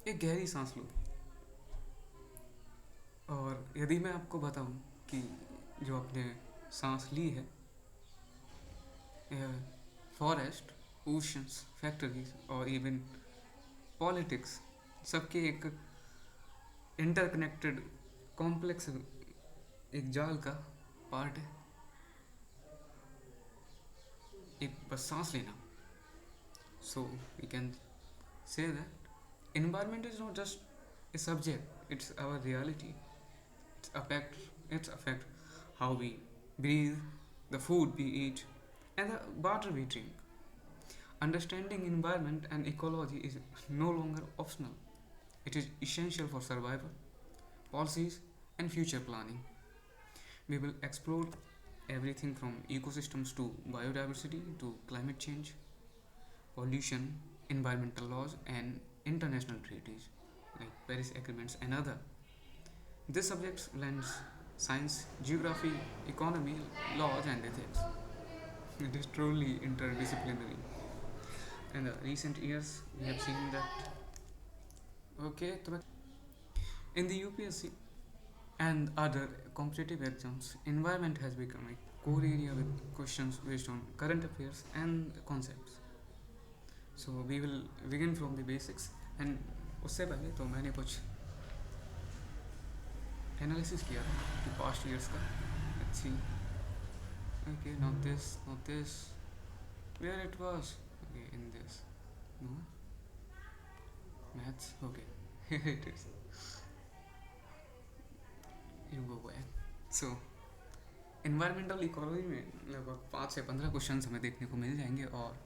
एक गहरी सांस लो। और यदि मैं आपको बताऊं कि जो आपने सांस ली है, फॉरेस्ट, ओशंस, फैक्ट्रीज और इवन पॉलिटिक्स, सबके एक इंटरकनेक्टेड कॉम्प्लेक्स, एक जाल का पार्ट है। एक बस सांस लेना। So we can say that environment is not just a subject, it's our reality. It's affect how we breathe, the food we eat, and the water we drink. Understanding environment and ecology is no longer optional. It is essential for survival, policies, and future planning. We will explore everything from ecosystems to biodiversity to climate change, pollution, environmental laws, and international treaties like Paris agreements and other. This subject blends science, geography, economy, laws, and ethics. It is truly interdisciplinary. In the recent years, we have seen that. Okay, in the UPSC and other competitive exams, environment has become a core area with questions based on current affairs and concepts. So we will begin from the basics. And उससे पहले तो मैंने कुछ analysis किया कि past years का। Let's see. Okay, not this, where it was, okay, in this, no, maths, okay. It is, you go back. So environmental ecology में लगभग 5 से 15 क्वेश्चन हमें देखने को मिल जाएंगे, और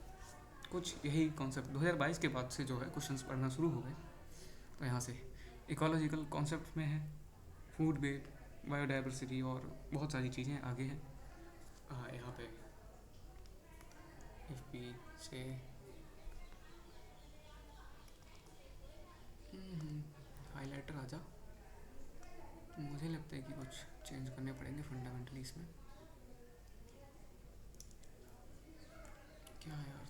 कुछ यही कॉन्सेप्ट 2022 के बाद से जो है क्वेश्चंस पढ़ना शुरू हो गए। तो यहाँ से इकोलॉजिकल कॉन्सेप्ट में है फूड वेब, बायोडाइवर्सिटी और बहुत सारी चीज़ें आगे हैं। यहाँ पे इफ वी से हाईलाइटर आ जा, मुझे लगता है कि कुछ चेंज करने पड़ेंगे फंडामेंटली इसमें। क्या यार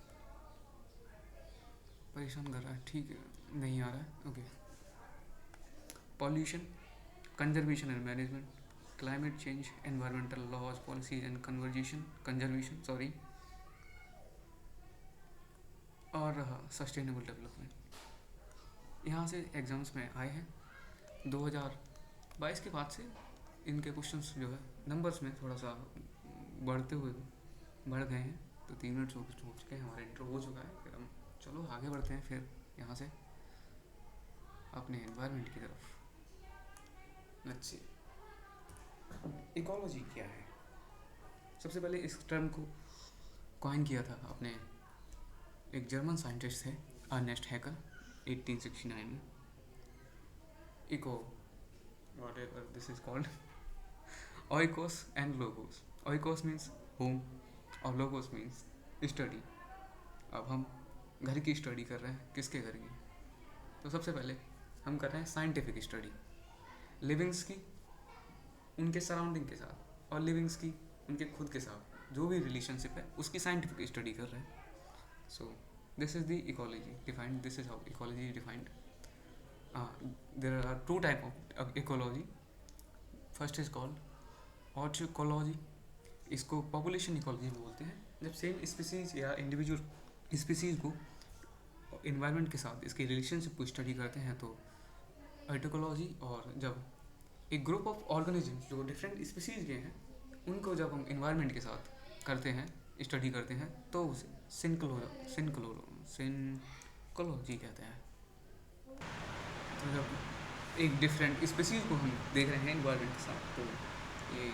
परेशान कर रहा है, ठीक है, नहीं आ रहा है, okay. Pollution, conservation and management, climate change, environmental laws, policies and conservation sorry, और सस्टेनेबल डेवलपमेंट। यहाँ से एग्ज़ाम्स में आए हैं। 2022 के बाद से इनके क्वेश्चंस जो है नंबर्स में थोड़ा सा बढ़ गए हैं। तो 3 मिनट हो चुके हैं, हमारा इंट्रो हो चुका है। फिर हम चलो आगे बढ़ते हैं फिर यहाँ से अपने एनवायरनमेंट की तरफ। लेट्स सी, इकोलॉजी क्या है। सबसे पहले इस टर्म को कॉइन किया था अपने एक जर्मन साइंटिस्ट थे, अर्नेस्ट हैकर, 1869 में। Eco whatever this is called, oikos and logos. Oikos means home और लोगोस मीन्स स्टडी। अब हम घर की स्टडी कर रहे हैं, किसके घर की? तो सबसे पहले हम कर रहे हैं साइंटिफिक स्टडी, लिविंग्स की उनके सराउंडिंग के साथ, और लिविंग्स की उनके खुद के साथ जो भी रिलेशनशिप है उसकी साइंटिफिक स्टडी कर रहे हैं। So this is the ecology defined, this is how ecology is defined. There are 2 type of ecology. First is called autecology, इसको पॉपुलेशन इकोलॉजी बोलते हैं। जब सेम स्पीसीज या इंडिविजुअल स्पीसीज को इन्वायरमेंट के साथ इसके रिलेशनशिप को स्टडी करते हैं तो ऑर्चोकोलॉजी। और जब एक ग्रुप ऑफ ऑर्गेनिजम्स जो डिफरेंट स्पीसीज के हैं उनको जब हम इन्वायरमेंट के साथ करते हैं, स्टडी करते हैं, तो उसे सिनकोलॉजी कहते हैं। तो जब एक डिफरेंट स्पीसीज को हम देख रहे हैं इन्वायरमेंट के साथ तो ये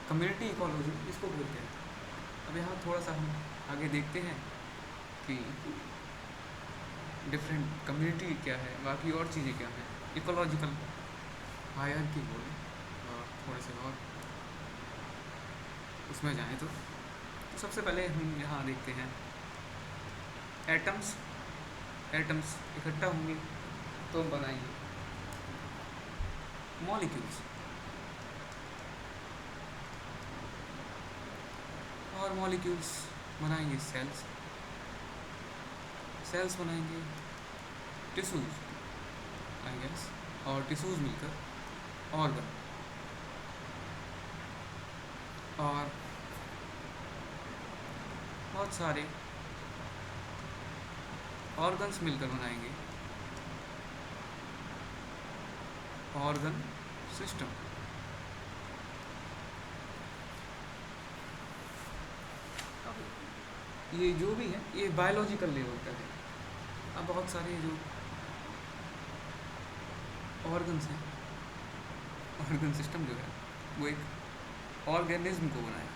कम्युनिटी इकोलॉजी इसको बोलते हैं। अब यहाँ थोड़ा सा हम आगे देखते हैं कि डिफरेंट कम्युनिटी क्या है, बाकी और चीज़ें क्या हैं। इकोलॉजिकल हायरार्की बोले और थोड़े से और उसमें जाएँ तो सबसे पहले हम यहाँ देखते हैं एटम्स इकट्ठा होंगे तो हम बनाएंगे मॉलिक्यूल्स, और मॉलिक्यूल्स बनाएंगे सेल्स बनाएंगे टिश्यूज, आई गेस, और टिश्यूज़ मिलकर ऑर्गन, और बहुत सारे ऑर्गन्स मिलकर बनाएंगे ऑर्गन सिस्टम। ये जो भी है ये बायोलॉजिकल लेवल का है। अब बहुत सारे जो ऑर्गन्स हैं, ऑर्गन सिस्टम जो है वो एक ऑर्गेनिज्म को बनाया।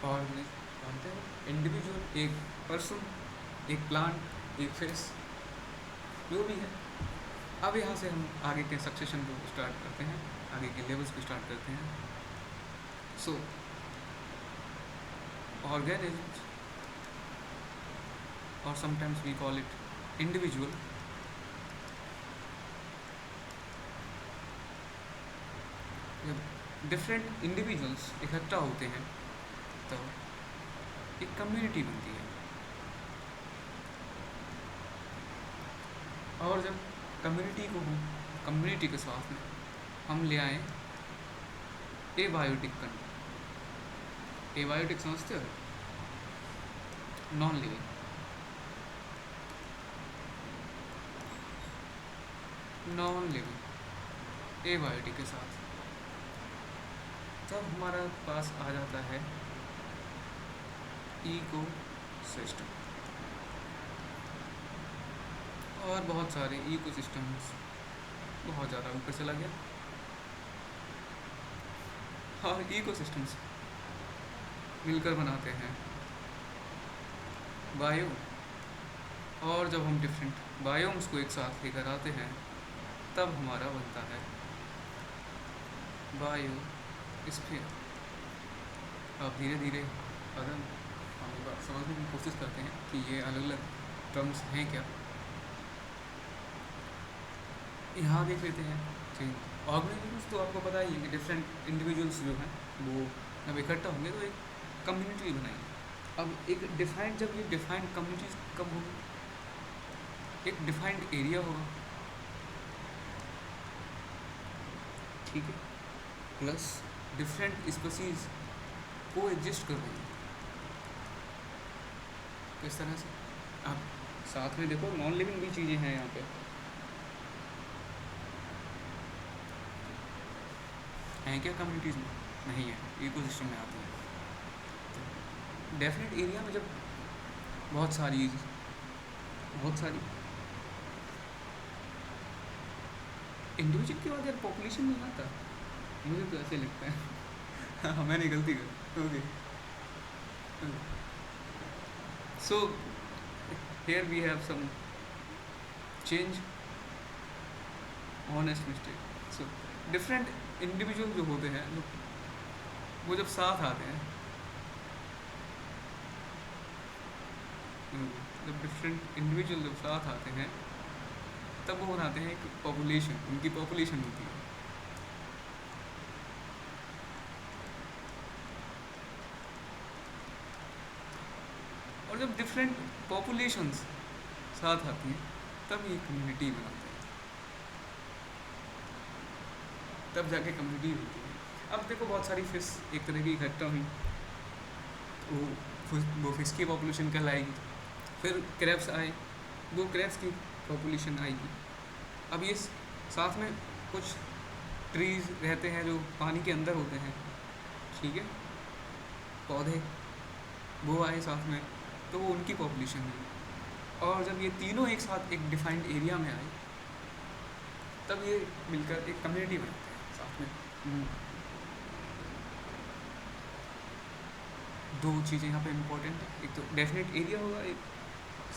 ऑर्गेनिज्म जानते हैं, इंडिविजुअल, एक पर्सन, एक प्लांट, एक फिश, जो भी है। अब यहाँ से हम आगे के सक्सेशन को स्टार्ट करते हैं, आगे के लेवल्स को स्टार्ट करते हैं। सो organisms, or sometimes we call it individual, जब डिफरेंट इंडिविजुअल्स इकट्ठा होते हैं तो एक कम्युनिटी बनती है। और जब कम्युनिटी को हम कम्युनिटी के साथ में हम ले आए एबायोटिक कंट्री। एबायोटिक समझते हो? Non living, non living abiotic के साथ तब हमारा पास आ जाता है इको सिस्टम। और बहुत सारे इको सिस्टम्स, बहुत ज़्यादा ऊपर चला गया। और इको सिस्टम्स मिलकर बनाते हैं बायो। और जब हम डिफरेंट बायोम्स को एक साथ लेकर आते हैं तब हमारा बनता है बायोस्फीयर। अब धीरे धीरे अगर हम बात समझने की कोशिश करते हैं कि ये अलग अलग टर्म्स हैं क्या, यहाँ देख लेते हैं। ठीक, ऑर्गेनिजम्स तो आपको पता ही है कि डिफरेंट इंडिविजुअल्स जो हैं वो जब इकट्ठा होंगे तो एक कम्युनिटी बनाएंगे। अब एक डिफाइंड, जब ये डिफाइंड कम्युनिटीज कब होगी, एक डिफाइंड एरिया होगा, ठीक है, प्लस डिफरेंट स्पीसीज को एग्जिस्ट कर रही है। किस तरह से आप साथ में देखो, नॉन लिविंग भी चीज़ें हैं यहाँ पे। हैं क्या कम्युनिटीज़ में? नहीं है, इकोसिस्टम में आती है। तो डेफिनेट एरिया में जब बहुत सारी इंडिविजुअल की बात यार पॉपुलेशन में आता, मुझे तो ऐसे लगता है। हाँ, मैंने गलती कर, okay. So here we have some change, honest mistake. So different individual जो होते हैं वो जब साथ आते हैं, जब डिफरेंट इंडिविजुअल जब साथ आते हैं तब वो बनाते हैं एक पॉपुलेशन, उनकी पॉपुलेशन होती है। और जब डिफरेंट पॉपुलेशंस साथ आती हैं तब ये कम्युनिटी बनाते हैं, तब जाके कम्युनिटी होती है। अब देखो बहुत सारी फिश एक तरह की इकट्ठा हुई, वो फिश की पॉपुलेशन कहलाएगी। फिर क्रैब्स आए, वो क्रैब्स की पॉपुलेशन आएगी। अब ये साथ में कुछ ट्रीज रहते हैं जो पानी के अंदर होते हैं, ठीक है, पौधे, वो आए साथ में, तो वो उनकी पॉपुलेशन है। और जब ये तीनों एक साथ एक डिफाइंड एरिया में आए तब ये मिलकर एक कम्युनिटी बनाते हैं साथ में। दो चीज़ें यहाँ पे इम्पोर्टेंट है, एक तो डेफिनेट एरिया होगा, एक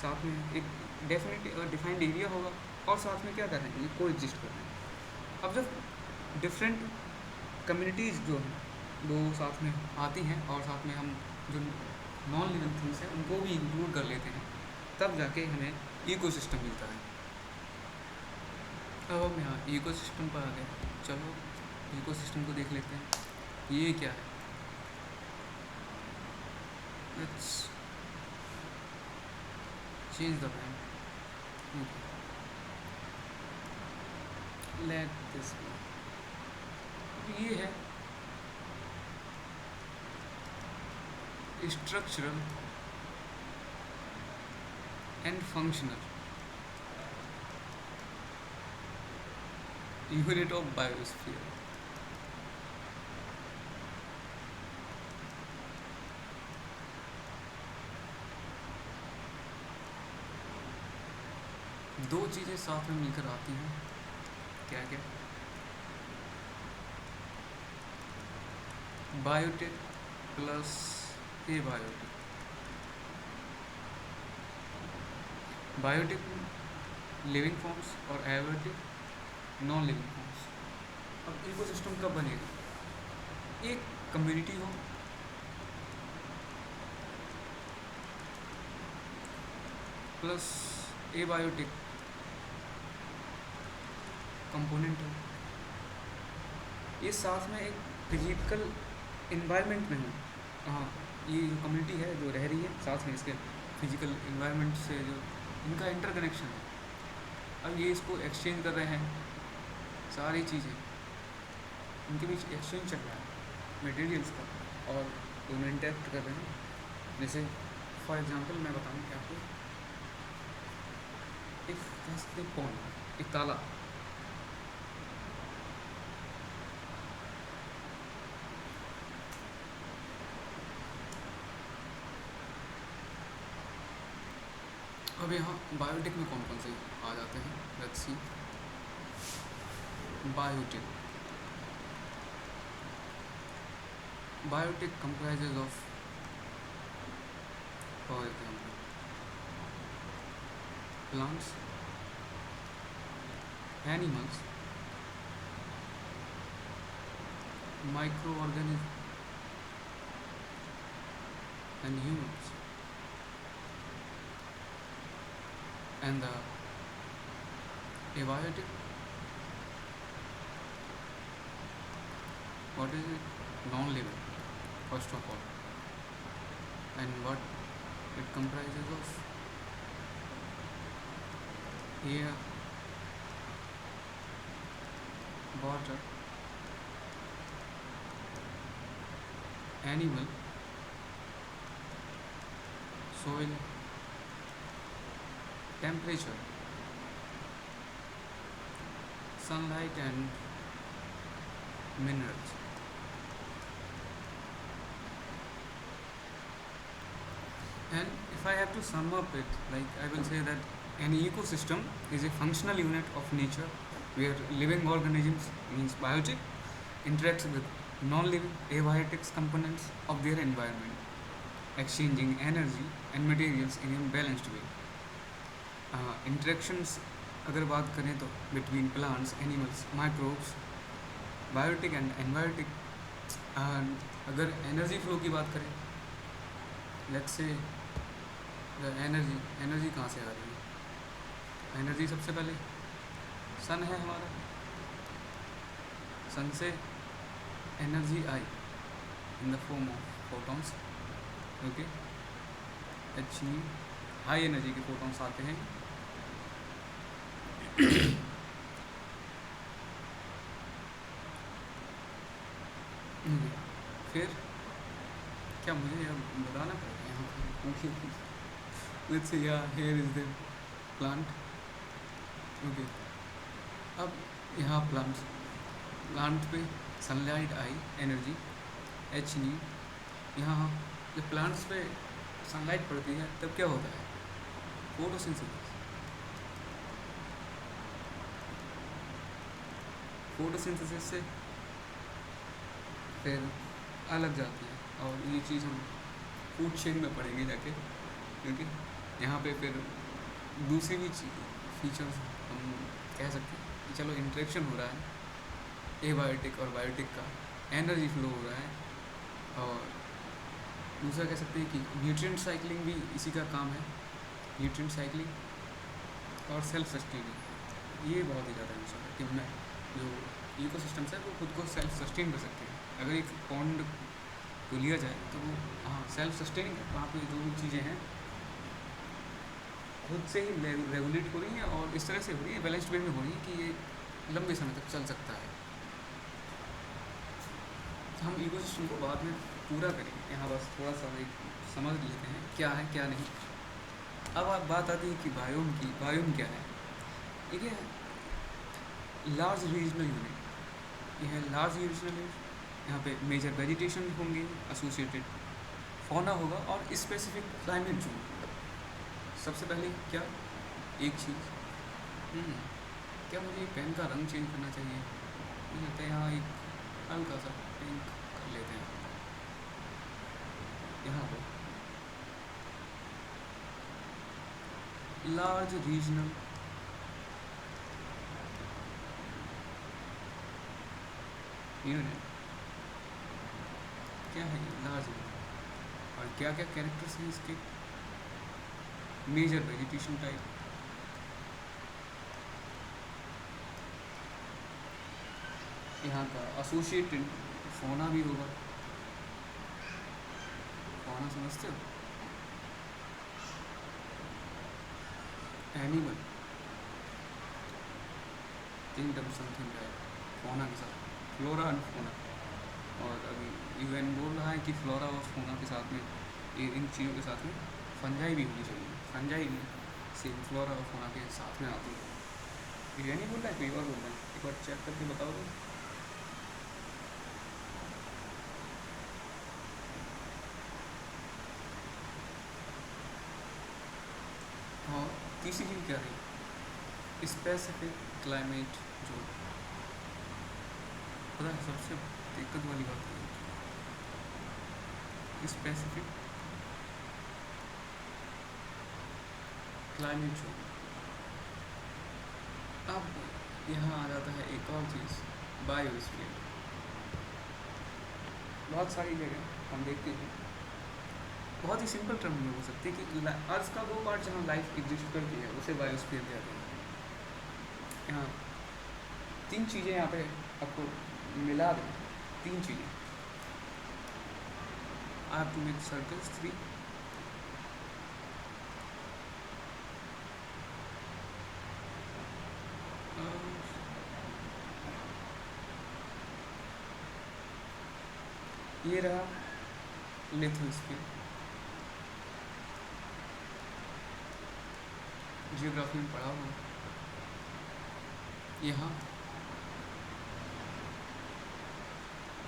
साथ में एक डेफिनेट डिफाइंड एरिया होगा, और साथ में क्या कर रहे हैं, ये को एग्जिस्ट कर रहे हैं। अब जब डिफरेंट कम्युनिटीज़ जो हैं वो साथ में आती हैं और साथ में हम जो नॉन लिविंग थिंग्स हैं उनको भी इंक्लूड कर लेते हैं, तब जाके हमें इकोसिस्टम मिलता है। अब हम यहाँ इकोसिस्टम पर आ गए, चलो इकोसिस्टम को देख लेते हैं ये क्या है। Let's change the brand. Let this ये है structural and functional unit of biosphere. दो चीज़ें साथ में मिलकर आती हैं, क्या क्या? Biotic plus abiotic. Biotic living forms और एबायोटिक नॉन लिविंग फॉर्म्स। अब इकोसिस्टम कब बनेगा? एक कम्युनिटी हो, प्लस एबायोटिक कंपोनेंट हो, ये साथ में एक फिजिकल इन्वायरमेंट में हो। हाँ, ये जो कम्युनिटी है जो रह रही है साथ में इसके फिजिकल इन्वायरमेंट से जो इनका इंटरकनेक्शन है, अब ये इसको एक्सचेंज कर रहे हैं, सारी चीज़ें इनके बीच एक्सचेंज चल रहा है मटेरियल्स का, और उनमें इंटरेक्ट कर रहे हैं। जैसे फॉर एग्जांपल मैं बताऊँ कि आपको एक कह सकते हैं पॉन्ड, एक तालाब। अब यहाँ बायोटिक में कौन कौन से आ जाते हैं? Let's see. Biotic comprises of, for example, plants, animals, microorganisms and humans. And the abiotic, what is it? Non-living, first of all. And what it comprises of? Air, water, animal, soil, temperature, sunlight and minerals. And if I have to sum up it, like I will say that an ecosystem is a functional unit of nature where living organisms, means biotic, interacts with non-living abiotic components of their environment, exchanging energy and materials in a balanced way. Interactions अगर बात करें तो between plants, animals, microbes, biotic and enbiotic. अगर energy flow की बात करें, let's say energy कहाँ से आ रही है? एनर्जी सबसे पहले सन है हमारा, सन से energy I in the form of photons. Okay, अच्छी हाई एनर्जी के फोटॉन्स आते हैं। फिर क्या मुझे बताना पड़ेगा यहाँ पर? Let's say here is the plant. Okay, अब यहाँ प्लांट पे सनलाइट आई, एनर्जी एच नी। यहाँ जब प्लांट्स पे सनलाइट पड़ती है तब क्या होता है? फोटोसिंथेसिस। फोटोसिंथेसिस से फिर अलग जाती है, और ये चीज़ हम फूड चेन में पढ़ेंगे जाके, क्योंकि यहाँ पे फिर दूसरी भी फीचर्स हम कह सकते हैं कि चलो इंटरेक्शन हो रहा है एबायोटिक और बायोटिक का, एनर्जी फ्लो हो रहा है, और दूसरा कह सकते हैं कि न्यूट्रिएंट साइक्लिंग भी इसी का काम है। न्यूट्रिएंट साइक्लिंग और सेल्फ सस्टेनिंग, ये बहुत ही ज़्यादा इंपॉर्टेंट है कि हमें जो इकोसिस्टम्स है वो खुद को सेल्फ सस्टेन कर सकते हैं। अगर एक पॉन्ड को लिया जाए तो वो हाँ सेल्फ सस्टेनिंग है, वहाँ पे जो भी चीज़ें हैं खुद से ही रेगुलेट हो रही हैं और इस तरह से हो रही है, बैलेंस्ड वे में हो रही है कि ये लंबे समय तक चल सकता है। हम इकोसिस्टम को बाद में पूरा करेंगे, यहाँ बस थोड़ा सा एक समझ लेते हैं क्या है क्या नहीं। अब आप बात आती है कि बायोम की। बायोम क्या है? ठीक है, लार्ज रीजनल यूनिट। यह है लार्ज रीजनल यूनिट। यहाँ पे मेजर वेजिटेशन होंगे, एसोसिएटेड फौना होगा और स्पेसिफिक क्लाइमेट जोन। सबसे पहले क्या, एक चीज़, क्या मुझे पेन का रंग चेंज करना चाहिए? मुझे लगता है यहाँ एक हल्का सा पिंक कर लेते हैं यहाँ पर। लार्ज रीजनल यूनिट क्या है? Large unit. और क्या क्या कैरेक्टर्स हैं इसके? मेजर वेजिटेशन टाइप, यहाँ का एसोसिएटेड फौना भी होगा। फौना समझते हो? एनिमल किंगडम समथिंग है फौना के साथ, फ्लोरा एंड फौना। और अभी यूएन बोल रहा है कि फ्लोरा और फौना के साथ में इन चीज़ों के साथ में फंजाई भी होनी चाहिए। फंजाई भी सेम फ्लोरा और फौना के साथ में आती है। यूएन ही बोल रहा है, कोई और बोल रहा है? एक बार चेक करके बताओ तो। और तीसरी चीज़ क्या रही? Specific climate zone. पता है सबसे दिक्कत वाली बात है स्पेसिफिक क्लाइमेट जोन। अब यहाँ आ जाता है एक और चीज़, बायोस्फीयर। बहुत सारी जगह हम देखते हैं, बहुत ही सिंपल टर्म में हो सकती है कि अर्थ का वो पार्ट जहाँ लाइफ एग्जिस्ट करती है उसे बायोस्फीयर कहते हैं। यहाँ तीन चीज़ें यहाँ पे आपको मिला दें, तीन चीज़ें। I have to make circles 3. ये रहा लिथोस्फीयर। जियोग्राफी में पढ़ा हुआ। यहाँ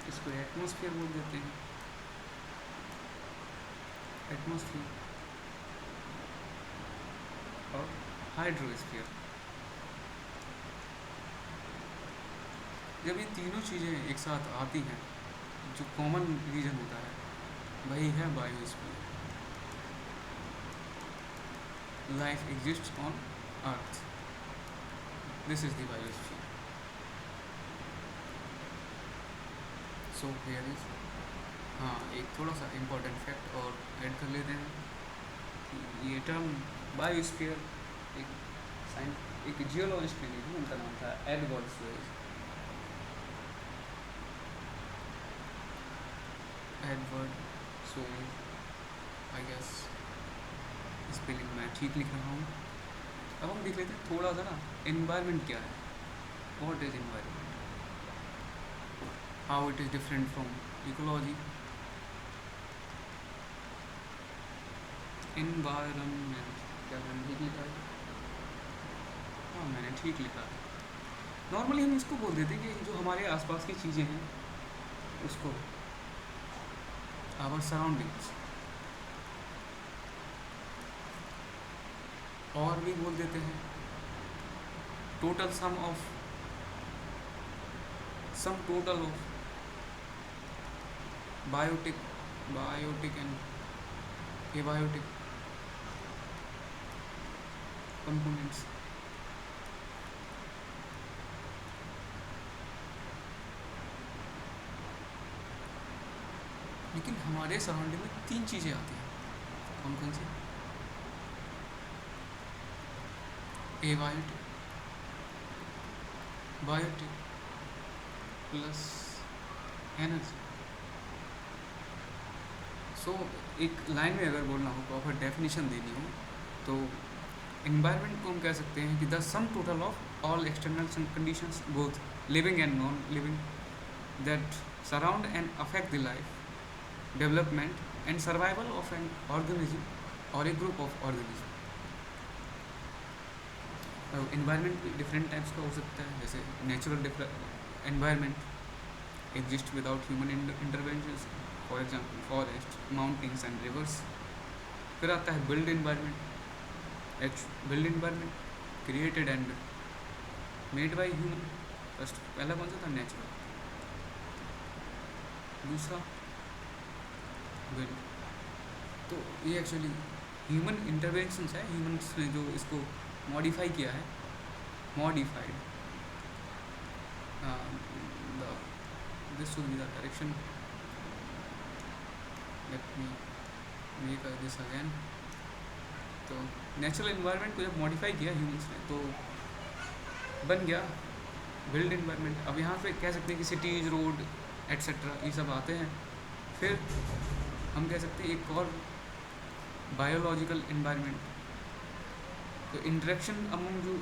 इसको एटमॉस्फेयर बोल देते हैं, एटमॉस्फेयर। और हाइड्रोस्फीयर। जब ये तीनों चीज़ें एक साथ आती हैं, जो कॉमन रीजन होता है वही है biosphere. Life exist on earth, this is the biosphere. So here is, हाँ एक थोड़ा सा इम्पोर्टेंट फैक्ट और ऐड कर लेते हैं कि ये टर्म बायोस्फीयर एक जियोलॉजिस्ट ने ली थी, उनका नाम था Edward Suess. Edward Suess, I guess spelling मैं ठीक लिख रहा हूँ। अब हम देख लेते हैं थोड़ा सा ना एनवायरनमेंट क्या है, what is environment, how it is different from ecology. Environment क्या मैंने ठीक लिखा है? हाँ मैंने ठीक लिखा है। नॉर्मली हम इसको बोल देते हैं कि जो हमारे आसपास की चीज़ें हैं उसको आवर सराउंडिंग्स, और भी बोल देते हैं total sum total of biotic and abiotic components. लेकिन हमारे सराउंडिंग में तीन चीज़ें आती हैं, कौन कौन सी? Abiotic, biotic plus energy. So एक लाइन में अगर बोलना हो, प्रॉपर डेफिनेशन देनी हो, तो इन्वायरमेंट को हम कह सकते हैं कि the some total of all external conditions both living and non living that surround and affect the life development and survival of an organism और ए ग्रुप ऑफ ऑर्गेनिज्म। इन्वायरमेंट भी डिफरेंट टाइप्स का हो सकता है, जैसे natural environment exist without human intervention, for example forest, mountains and reverse. फिर आता है build environment. Build environment created and made by human. First पहला कौन सा था? नेचुरल। दूसरा बिल्ड। तो ये एक्चुअली ह्यूमन इंटरवेंशंस है, ह्यूमन्स ने जो इसको मॉडिफाई किया है, modified this should be the direction, let me make this again. तो नेचुरल इन्वायरमेंट को जब मॉडिफाई किया ह्यूमंस ने तो बन गया बिल्ड इन्वायरमेंट। अब यहाँ पे कह सकते हैं कि सिटीज़, रोड एट्सेट्रा ये सब आते हैं। फिर हम कह सकते हैं एक और बायोलॉजिकल इन्वायरमेंट। तो इंटरेक्शन अमंग जो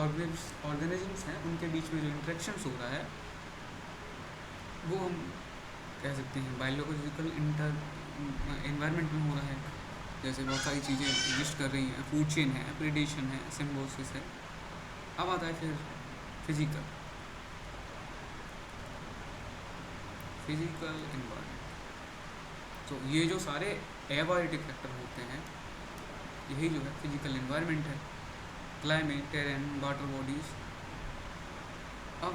ऑर्गेनिजम्स हैं उनके बीच में जो इंटरेक्शंस हो रहा है वो हम कह सकते हैं बायोलॉजिकल इन्वायरमेंट में हो रहा है। जैसे बहुत सारी चीज़ें एग्जिस्ट कर रही हैं, फूड चेन है, प्रेडेशन है, सिम्बोसिस है। अब आता है फिर फिजिकल इन्वायरमेंट। तो ये जो सारे एबायोटिक फैक्टर होते हैं यही जो है फिजिकल इन्वायरमेंट है। Climate, terrain, water bodies. अब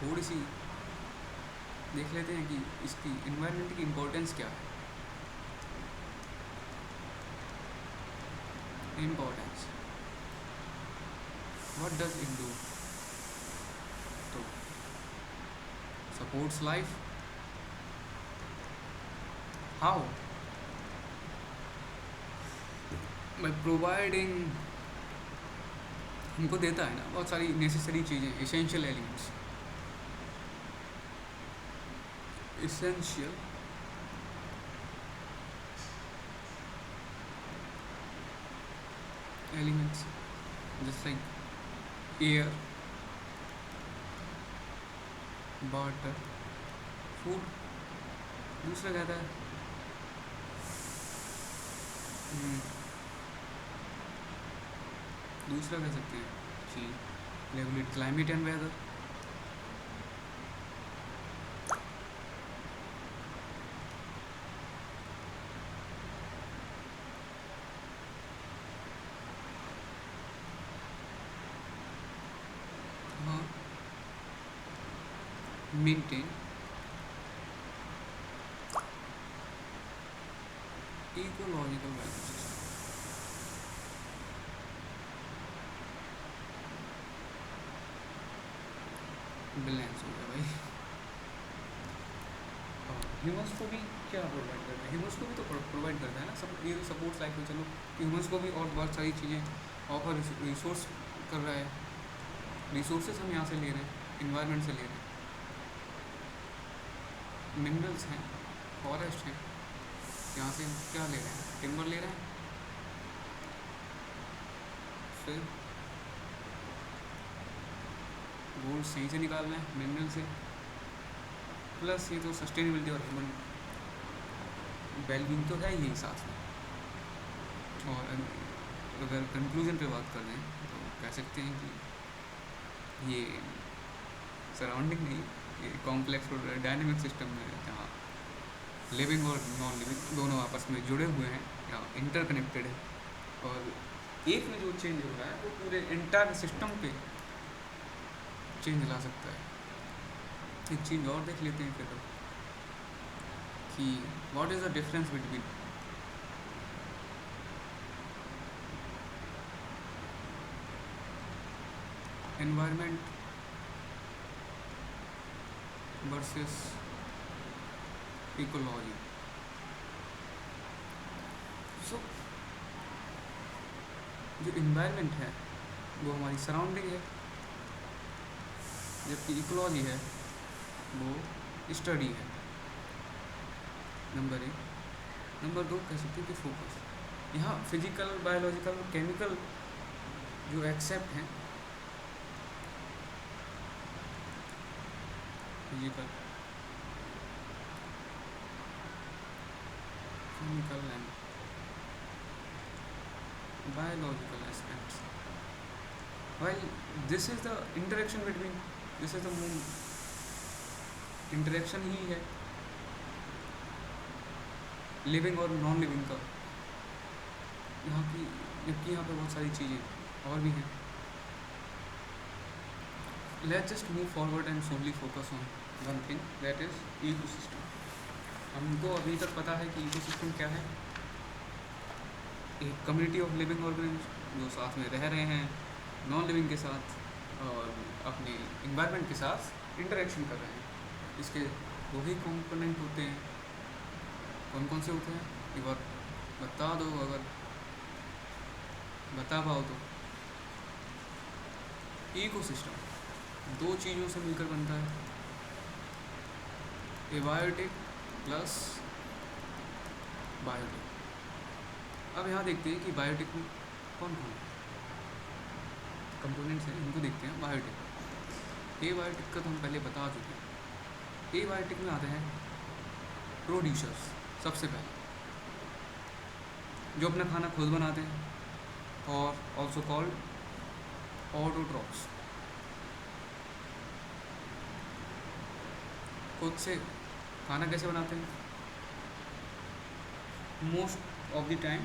थोड़ी सी देख लेते हैं कि इसकी इन्वायरमेंट की इम्पोर्टेंस क्या है। Importance, what does it do? तो supports life. How? By providing, हमको देता है ना बहुत सारी नेसेसरी चीज़ें, essential elements. Essential elements just like air, water, food. दूसरा कहता है दूसरा कह सकते हैं कि regulate climate and weather. Maintain ecological value system. Balance हो गया भाई। ह्यूमंस को भी क्या प्रोवाइड करता है? ह्यूमंस को भी तो प्रोवाइड करता है ना सब, ये सपोर्ट्स लाइफ में। चलो ह्यूमंस को भी और बहुत सारी चीज़ें ऑफर रिसोर्स कर रहा है। रिसोर्सेज हम यहाँ से ले रहे हैं, इन्वायरमेंट से ले रहे हैं। मिनरल्स हैं, फॉरेस्ट हैं, यहाँ से हम क्या ले रहे हैं? टिम्बर ले रहे हैं। फिर गोल्ड सही से निकाल रहे हैं मिनरल से। प्लस ये तो सस्टेनेबिलिटी और ह्यूमन वेलबींग तो है यही साथ में। और अगर कंक्लूजन पे बात कर दें तो कह सकते हैं कि ये सराउंडिंग नहीं, ये कॉम्प्लेक्स और डायनेमिक सिस्टम है जहाँ लिविंग और नॉन लिविंग दोनों आपस में जुड़े हुए हैं या इंटरकनेक्टेड है। और एक में जो चेंज हो रहा है वो पूरे इंटायर सिस्टम पे चेंज ला सकता है। एक चीज़ और देख लेते हैं फिर कि what is the difference between environment versus ecology. सो जो इन्वायरमेंट है वो हमारी सराउंडिंग है, जबकि इकोलॉजी है वो स्टडी है। नंबर 1। नंबर 2 कह सकते हैं कि फोकस। यहाँ फिजिकल, बायोलॉजिकल, केमिकल जो एक्सेप्ट हैं physical, chemical and biological aspects. While this is the interaction between, this is the interaction ही है लिविंग और नॉन लिविंग का यहाँ की, जबकि यहाँ पे बहुत सारी चीज़ें और भी हैं. Let's just move forward and solely focus on one thing, that is ecosystem. हमको अभी तक पता है कि इकोसिस्टम क्या है. एक कम्युनिटी ऑफ लिविंग ऑर्गेनिज्म जो साथ में रह रहे हैं नॉन लिविंग के साथ और अपने इन्वायरमेंट के साथ इंटरेक्शन कर रहे हैं. इसके दो ही कंपोनेंट होते हैं. कौन कौन से होते हैं एक बार बता दो, अगर बता पाओ तो. इकोसिस्टम दो चीज़ों से मिलकर बनता है, एबायोटिक प्लस बायोटिक. अब यहाँ देखते हैं कि बायोटिक में कौन कौन कंपोनेंट्स हैं, इनको देखते हैं. बायोटिक, एबायोटिक का तो हम पहले बता चुके हैं. एबायोटिक में आते हैं प्रोड्यूसर्स. सबसे पहले जो अपना खाना खुद बनाते हैं, और ऑल्सो कॉल्ड ऑटोट्रॉफ्स. खुद से खाना कैसे बनाते हैं? मोस्ट ऑफ द टाइम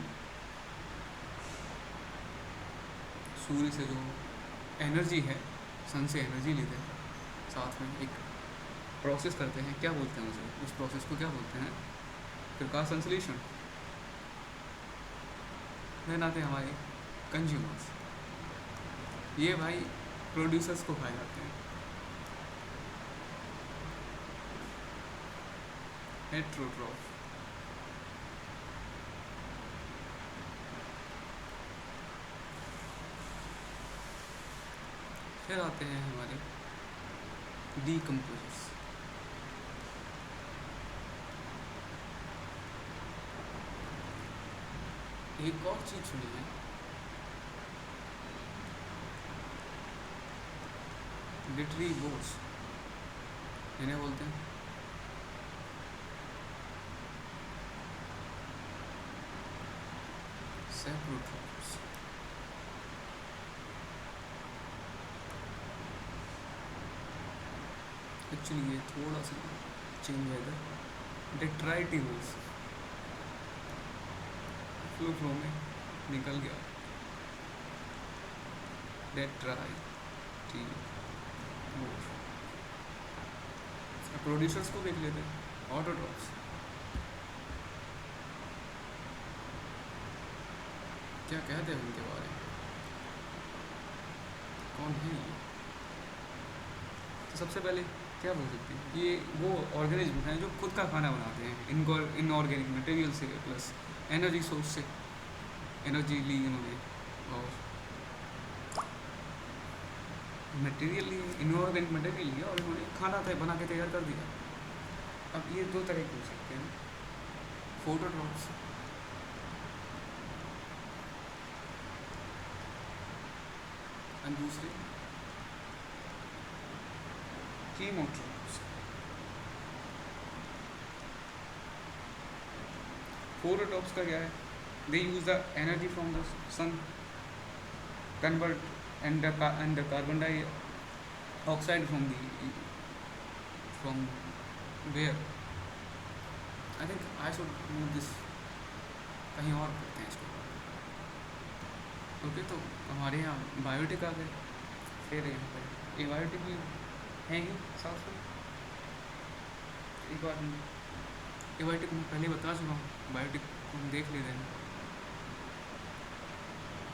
सूर्य से जो एनर्जी है, सन से एनर्जी लेते हैं, साथ में एक प्रोसेस करते हैं. क्या बोलते हैं उसे, उस प्रोसेस को क्या बोलते हैं? प्रकाश संश्लेषण. देन आते हैं हमारे कंज्यूमर्स. ये भाई प्रोड्यूसर्स को खाए जाते हैं. हेट्रोट्रॉफ. फिर आते हैं हमारे डीकम्पोजर्स. एक और चीज़ सुनी है, लिटरी बोर्ड्स इन्हें बोलते हैं. सेप्रोट्रॉफ्स. एक्चुअली ये थोड़ा सा चेंज है इधर. डेट्राइटिवल्स फ्लो में निकल गया. डेट्राइटिवल्स. प्रोड्यूसर्स को देख लेते हैं. ऑटोट्रॉफ्स. क्या कहते हैं उनके बारे में, कौन है ये? तो सबसे पहले क्या बोल सकते हैं, ये वो ऑर्गेनिज्म हैं जो खुद का खाना बनाते हैं इनऑर्गेनिक मटेरियल से, प्लस एनर्जी सोर्स से एनर्जी ली इन्होंने, और मटेरियल ली, इनऑर्गेनिक मटेरियल लिया और इन्होंने खाना बना के तैयार कर दिया. अब ये दो तरह के हो सकते हैं, फोटोट्रॉफ्स और दूसरे कीमोट्रॉफ्स. फोटोट्रॉफ्स का क्या है? They use the energy from the sun, convert and the carbon dioxide from where? I think I should move this कहीं और करते हैं इसको. ओके, तो हमारे यहाँ बायोटिक आ गए. फिर यहाँ पर एबायोटिक भी हैं ही साथ में. एक बार एबायोटिक मैं पहले बता चुका हूँ, बायोटिक को हम देख लेते हैं.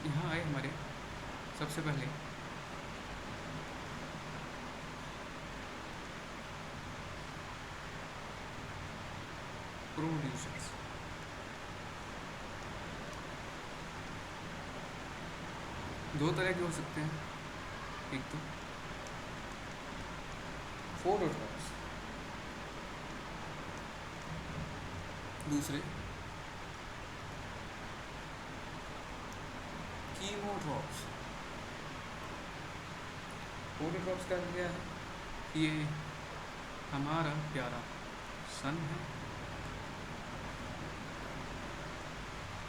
यहाँ आए हमारे सबसे पहले प्रोड्यूसर्स. दो तरह के हो सकते हैं, एक तो फोटोट्रॉफ्स, दूसरे कीमोट्रॉफ्स. फोटोट्रॉप्स का क्या है, ये हमारा प्यारा सन है,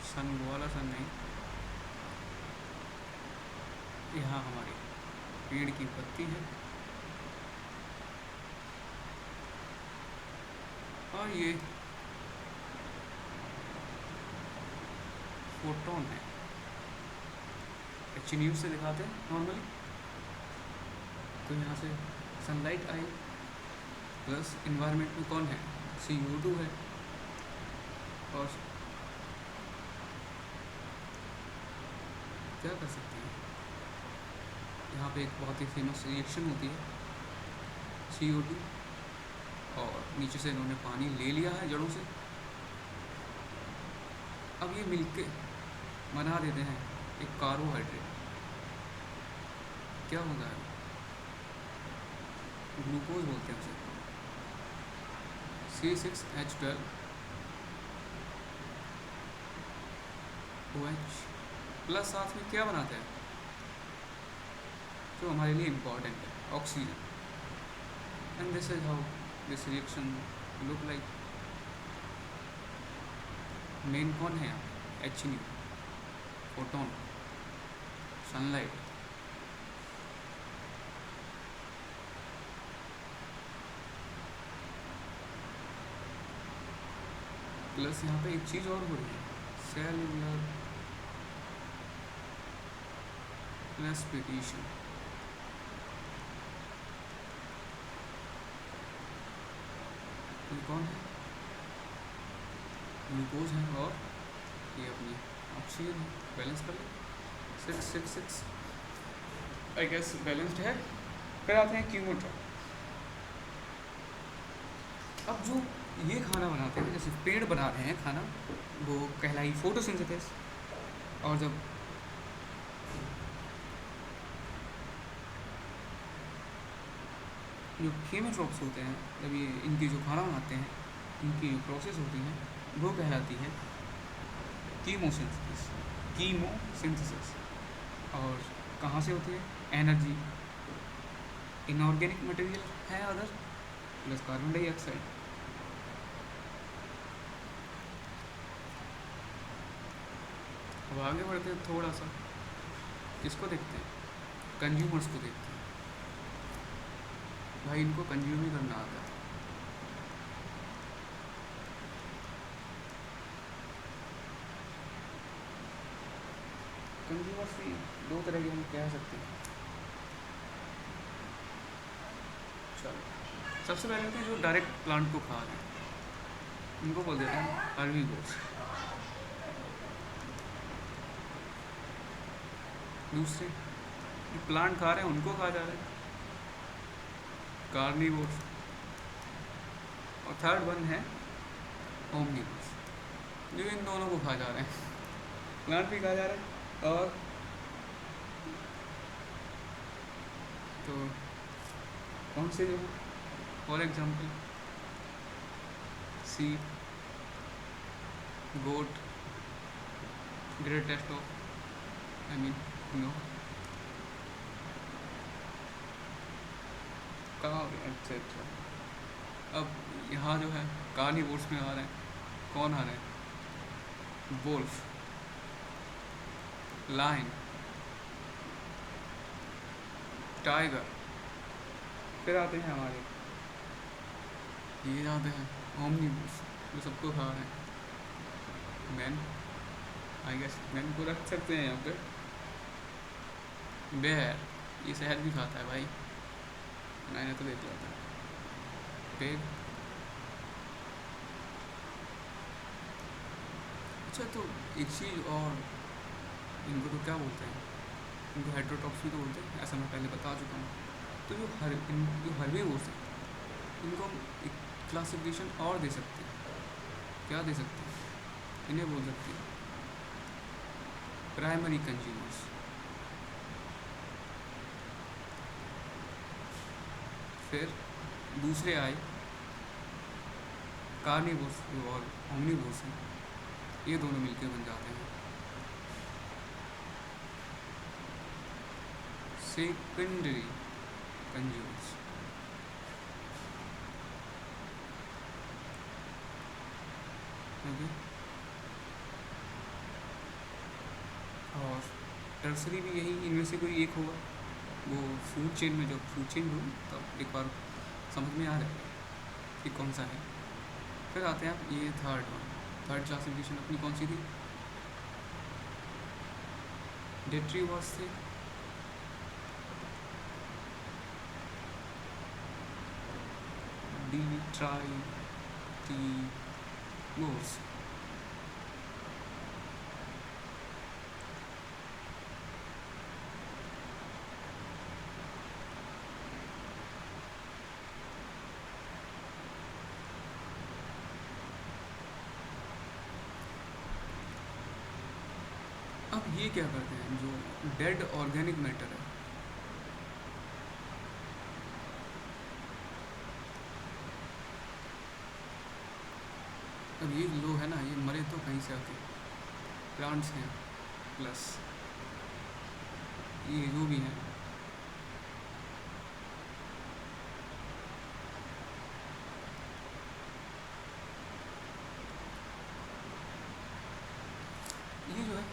सन वो वाला सन नहीं, यहाँ हमारी पेड़ की पत्ती है, और ये फोटोन है। एच न्यूज़ से दिखाते हैं नॉर्मली, तो यहाँ से सनलाइट आई प्लस इन्वायरमेंट में कौन है, CO2 है, और क्या कर सकते हैं, यहाँ पे एक बहुत ही फेमस रिएक्शन होती है CO2, और नीचे से इन्होंने पानी ले लिया है जड़ों से, अब ये मिलके बना देते हैं एक कार्बोहाइड्रेट। क्या होता है, ग्लूकोज बोलते हैं उसे, C6H12OH प्लस साथ में क्या बनाते हैं जो हमारे लिए इम्पॉर्टेंट है, oxygen. And this is how this reaction look like. Main कौन है यहाँ, H, फोटोन, सनलाइट, प्लस यहाँ पे एक चीज़ और हो रही है, सेलुलर रेस्पिरेशन। ये कौन है, ग्लूकोज है, और ये अपनी ऑक्सीजन है, बैलेंस कर ले, 6 आई गेस बैलेंस्ड है। फिर आते हैं कीमोट्रॉप। अब जो ये खाना बनाते हैं, जैसे पेड़ बना रहे हैं खाना, वो कहलाई फोटोसिंथेसिस, और जब जो कीमोट्रॉप्स होते हैं, जब ये इनकी जो खाना बनाते हैं, इनकी जो प्रोसेस होती है वो कहलाती है कीमोसिंथेसिस, कीमोसिंथेसिस। और कहाँ से होती है, एनर्जी, इनऑर्गेनिक मटेरियल है अदर, प्लस कार्बन डाइऑक्साइड। अब आगे बढ़ते हैं थोड़ा सा, किसको देखते हैं, कंज्यूमर्स को देखते हैं। भाई इनको कंज्यूम ही करना आता है। कंज्यूमर्स भी दो तरह के हम कह सकते हैं। चलो सबसे पहले होते हैं जो डायरेक्ट प्लांट को खा रहे हैं, उनको बोल देते हैं हर्बीवोर्स। दूसरे जो प्लांट खा रहे हैं उनको खा जा रहे हैं, कार्निवोर्स। और थर्ड वन है ओमनिवोर्स, जो इन दोनों को खा जा रहे हैं, प्लांट भी खा जा रहे हैं, और तो कौन से जो, for example see, goat, greatest of, I mean no, cow etcetera. अब यहाँ जो है कार्निवोर्स में आ रहे हैं, कौन आ रहे हैं, वोल्फ, लायन, टाइगर। फिर आते हैं हमारे, ये आते हैं ओमनिवोर्स, जो सबको खा रहे हैं, मैन, आई गेस मैन को रख सकते हैं यहाँ पे, बेयर, ये शहद भी खाता है भाई, मैंने तो देख लिया था, पिग। अच्छा तो एक चीज़ और, इनको तो क्या बोलते हैं, इनको हेटेरोट्रॉप्स भी तो बोलते हैं, ऐसा मैं पहले बता चुका हूँ। तो जो हर्बीवोर्स हैं, इनको हम एक क्लासिफिकेशन और दे सकते हैं, क्या दे सकते हैं, इन्हें बोल सकते हैं प्राइमरी कंज्यूमर्स। फिर दूसरे आए कार्निवोर्स और ओमनिवोर्स हैं, ये दोनों मिलकर बन जाते हैं सेकेंडरी कंज्यूम्स। ओके, और टर्सरी भी यही इनमें से कोई एक होगा। वो फूड चेन में, जब फूड चेन हो तब एक बार समझ में आ जाएगा कि कौन सा है। फिर आते हैं आप ये थर्ड वन, थर्ड क्लासिफिकेशन अपनी कौन सी थी? डेट्रीवर्स थे, डिट्राइटिवोर्स। अब ये क्या करते हैं, जो डेड ऑर्गेनिक मैटर है, अब ये लोग है ना, ये मरे तो कहीं से आके, प्लांट्स हैं प्लस ये जो भी हैं, ये जो है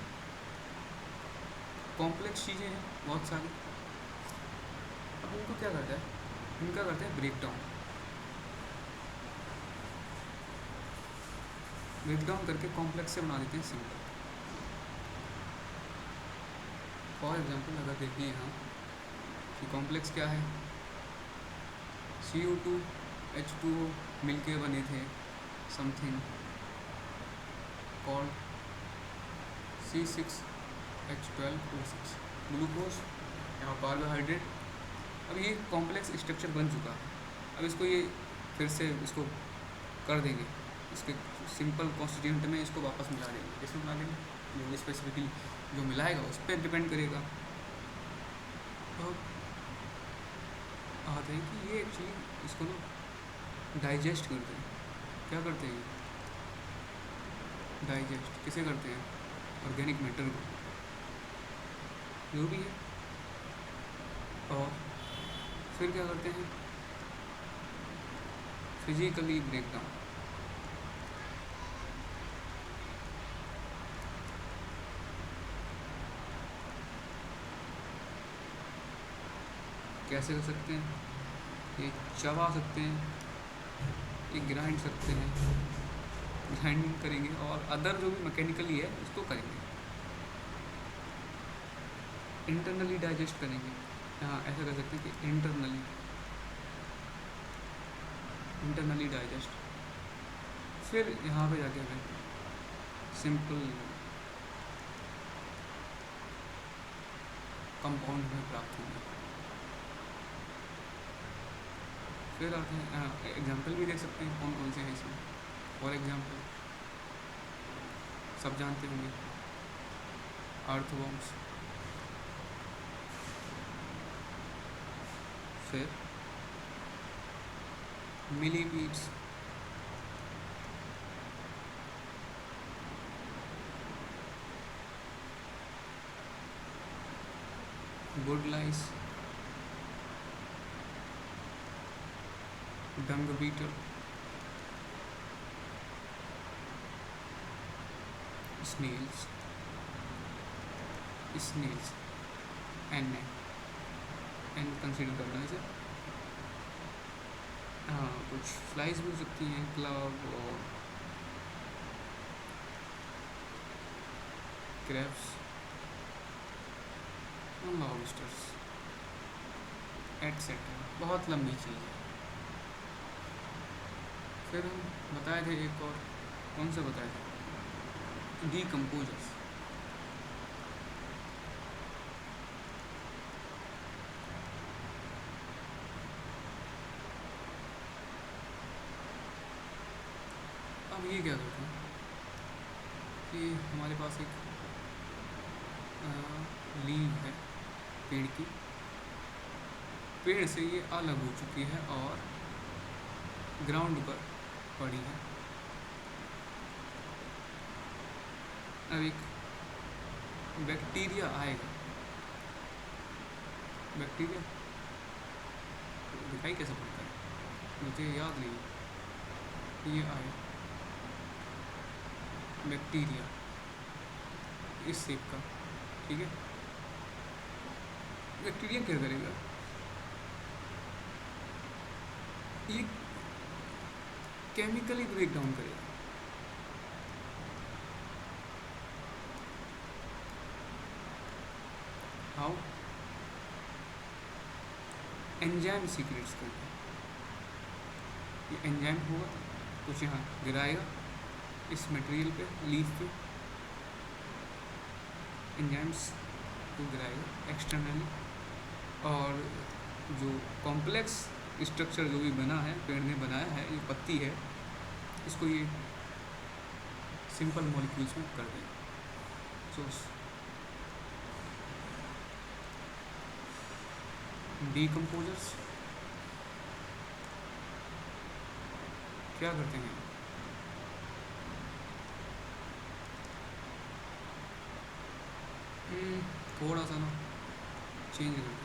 कॉम्प्लेक्स चीज़ें हैं बहुत सारी। अब उनको क्या करता है, इनका करते हैं ब्रेक डाउन, ब्रेक डाउन करके कॉम्प्लेक्स से बना देते हैं सिंपल। फॉर एग्जांपल अगर देखिए यहाँ कि कॉम्प्लेक्स क्या है, CO2 H2O मिलके बने थे समथिंग कॉल्ड C6H12O6 ग्लूकोज, यहाँ कार्बोहाइड्रेट। अब ये कॉम्प्लेक्स स्ट्रक्चर बन चुका है, अब इसको ये फिर से इसको कर देंगे, इसके सिंपल कॉन्स्टिट्यूएंट में इसको वापस मिला देंगे। किसमें मिला देंगे, जो स्पेसिफिकली जो मिलाएगा उस पर डिपेंड करेगा। तो आते हैं कि ये एक्चुअली इसको ना डाइजेस्ट करते हैं। क्या करते हैं, डाइजेस्ट किसे करते हैं, ऑर्गेनिक मैटर को, जो भी है। और फिर क्या करते हैं, फिजिकली ब्रेक डाउन। कैसे कर सकते हैं, ये चबा सकते हैं, ये ग्राइंड सकते हैं, ग्राइंडिंग करेंगे, और अदर जो भी मैकेनिकली है उसको करेंगे, इंटरनली डाइजेस्ट करेंगे। हाँ ऐसा कर सकते हैं कि इंटरनली डाइजेस्ट। फिर यहाँ पे जाके हमें सिंपल कंपाउंड में प्राप्त होंगे। फिर आते हैं एग्जाम्पल भी देख सकते हैं कौन कौन से हैं इसमें। फॉर एग्जाम्पल सब जानते होंगे अर्थवॉर्म्स, फिर मिलीवीड्स, गुड लाइस, डंग बीटर, स्नेल्स एन कंसिडर करना है इसे। हाँ कुछ फ्लाइज भी हो सकती हैं, क्लब और क्रैब्स, लॉबस्टर्स एटसेट्रा। बहुत लंबी चीज़ है। फिर हम बताए थे एक और, कौन सा बताए थे, डीकम्पोजर्स। अब ये क्या करते हैं कि हमारे पास एक लीव है पेड़ की, पेड़ से ये अलग हो चुकी है और ग्राउंड पर पड़ी है। अब एक बैक्टीरिया आएगा, बैक्टीरिया दिखाई कैसे पड़ता है मुझे याद नहीं। ये आए बैक्टीरिया इस शेप का, ठीक है। बैक्टीरिया क्या करेगा, ये केमिकली ब्रेक डाउन करेगा। हाउ, एंजाइम सीक्रेट्स करके। ये एंजाइम होगा कुछ यहाँ गिराएगा इस मटेरियल पे, लीफ पे, एंजाइम्स को गिराएगा एक्सटर्नली। और जो कॉम्प्लेक्स स्ट्रक्चर जो भी बना है, पेड़ ने बनाया है, ये पत्ती है, इसको ये सिंपल मॉलिक्यूल्स में कर देगा। सो डीकम्पोजर्स क्या करते हैं, थोड़ा सा ना चेंज करते हैं।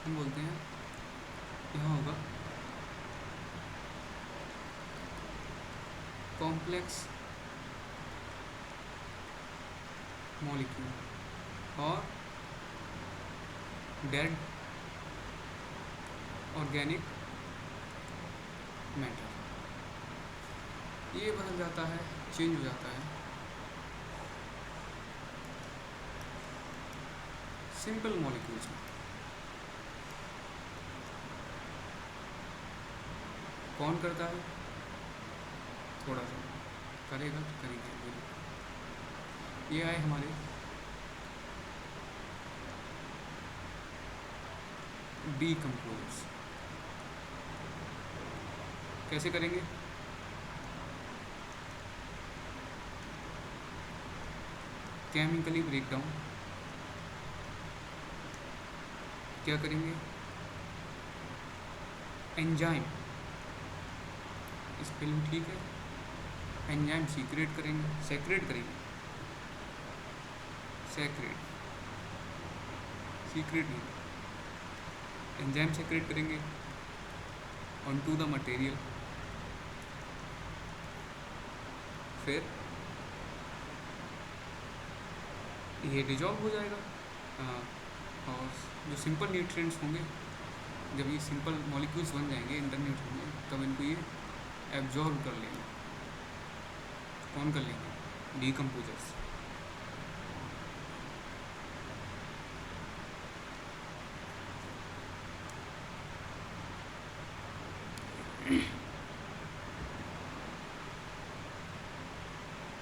हम बोलते हैं यहाँ होगा कॉम्प्लेक्स मॉलिक्यूल और डेड ऑर्गेनिक मैटर, ये बदल जाता है, चेंज हो जाता है सिंपल मॉलिक्यूल्स में। कौन करता है, थोड़ा सा करेगा तो करेंगे। ये आए हमारे डीकम्पोजर्स, कैसे करेंगे, केमिकली ब्रेकडाउन। क्या करेंगे, एंजाइम, स्पेलिंग ठीक है, एंजाइम सीक्रेट करेंगे, सेक्रेट करेंगे, सेक्रेट, सीक्रेट नहीं, एंजाइम सेक्रेट करेंगे ऑन टू द मटेरियल। फिर ये डिजॉल्व हो जाएगा। और जो सिंपल न्यूट्रिएंट्स होंगे, जब ये सिंपल मॉलिक्यूल्स बन जाएंगे, इंटरमीडिएट होंगे, तब इनको ये एब्जॉर्ब कर लेंगे। कौन कर लेंगे, डीकम्पोजर्स।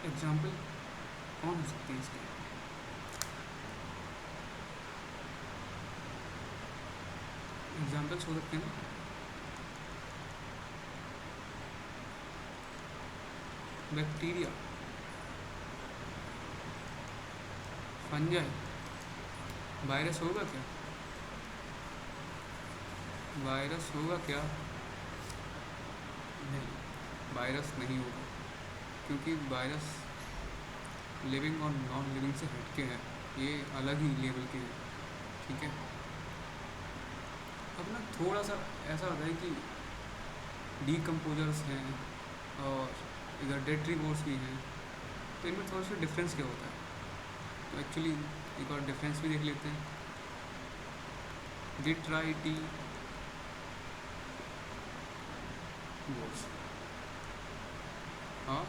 एग्जाम्पल कौन हो सकती है इसके, एग्जाम्पल्स हो सकते हैं ना, बैक्टीरिया, फंजाई, वायरस होगा क्या, वायरस होगा क्या, नहीं, वायरस नहीं होगा, क्योंकि वायरस लिविंग और नॉन लिविंग से हटके है, ये अलग ही लेवल के हैं, ठीक है। अब ना थोड़ा सा ऐसा होता है कि डीकम्पोजर्स हैं और इधर डेट्रीवोर्स भी हैं, तो इनमें थोड़ा सा डिफरेंस क्या होता है। तो एक्चुअली एक और डिफरेंस भी देख लेते हैं। डिट्राइटी वोर्स और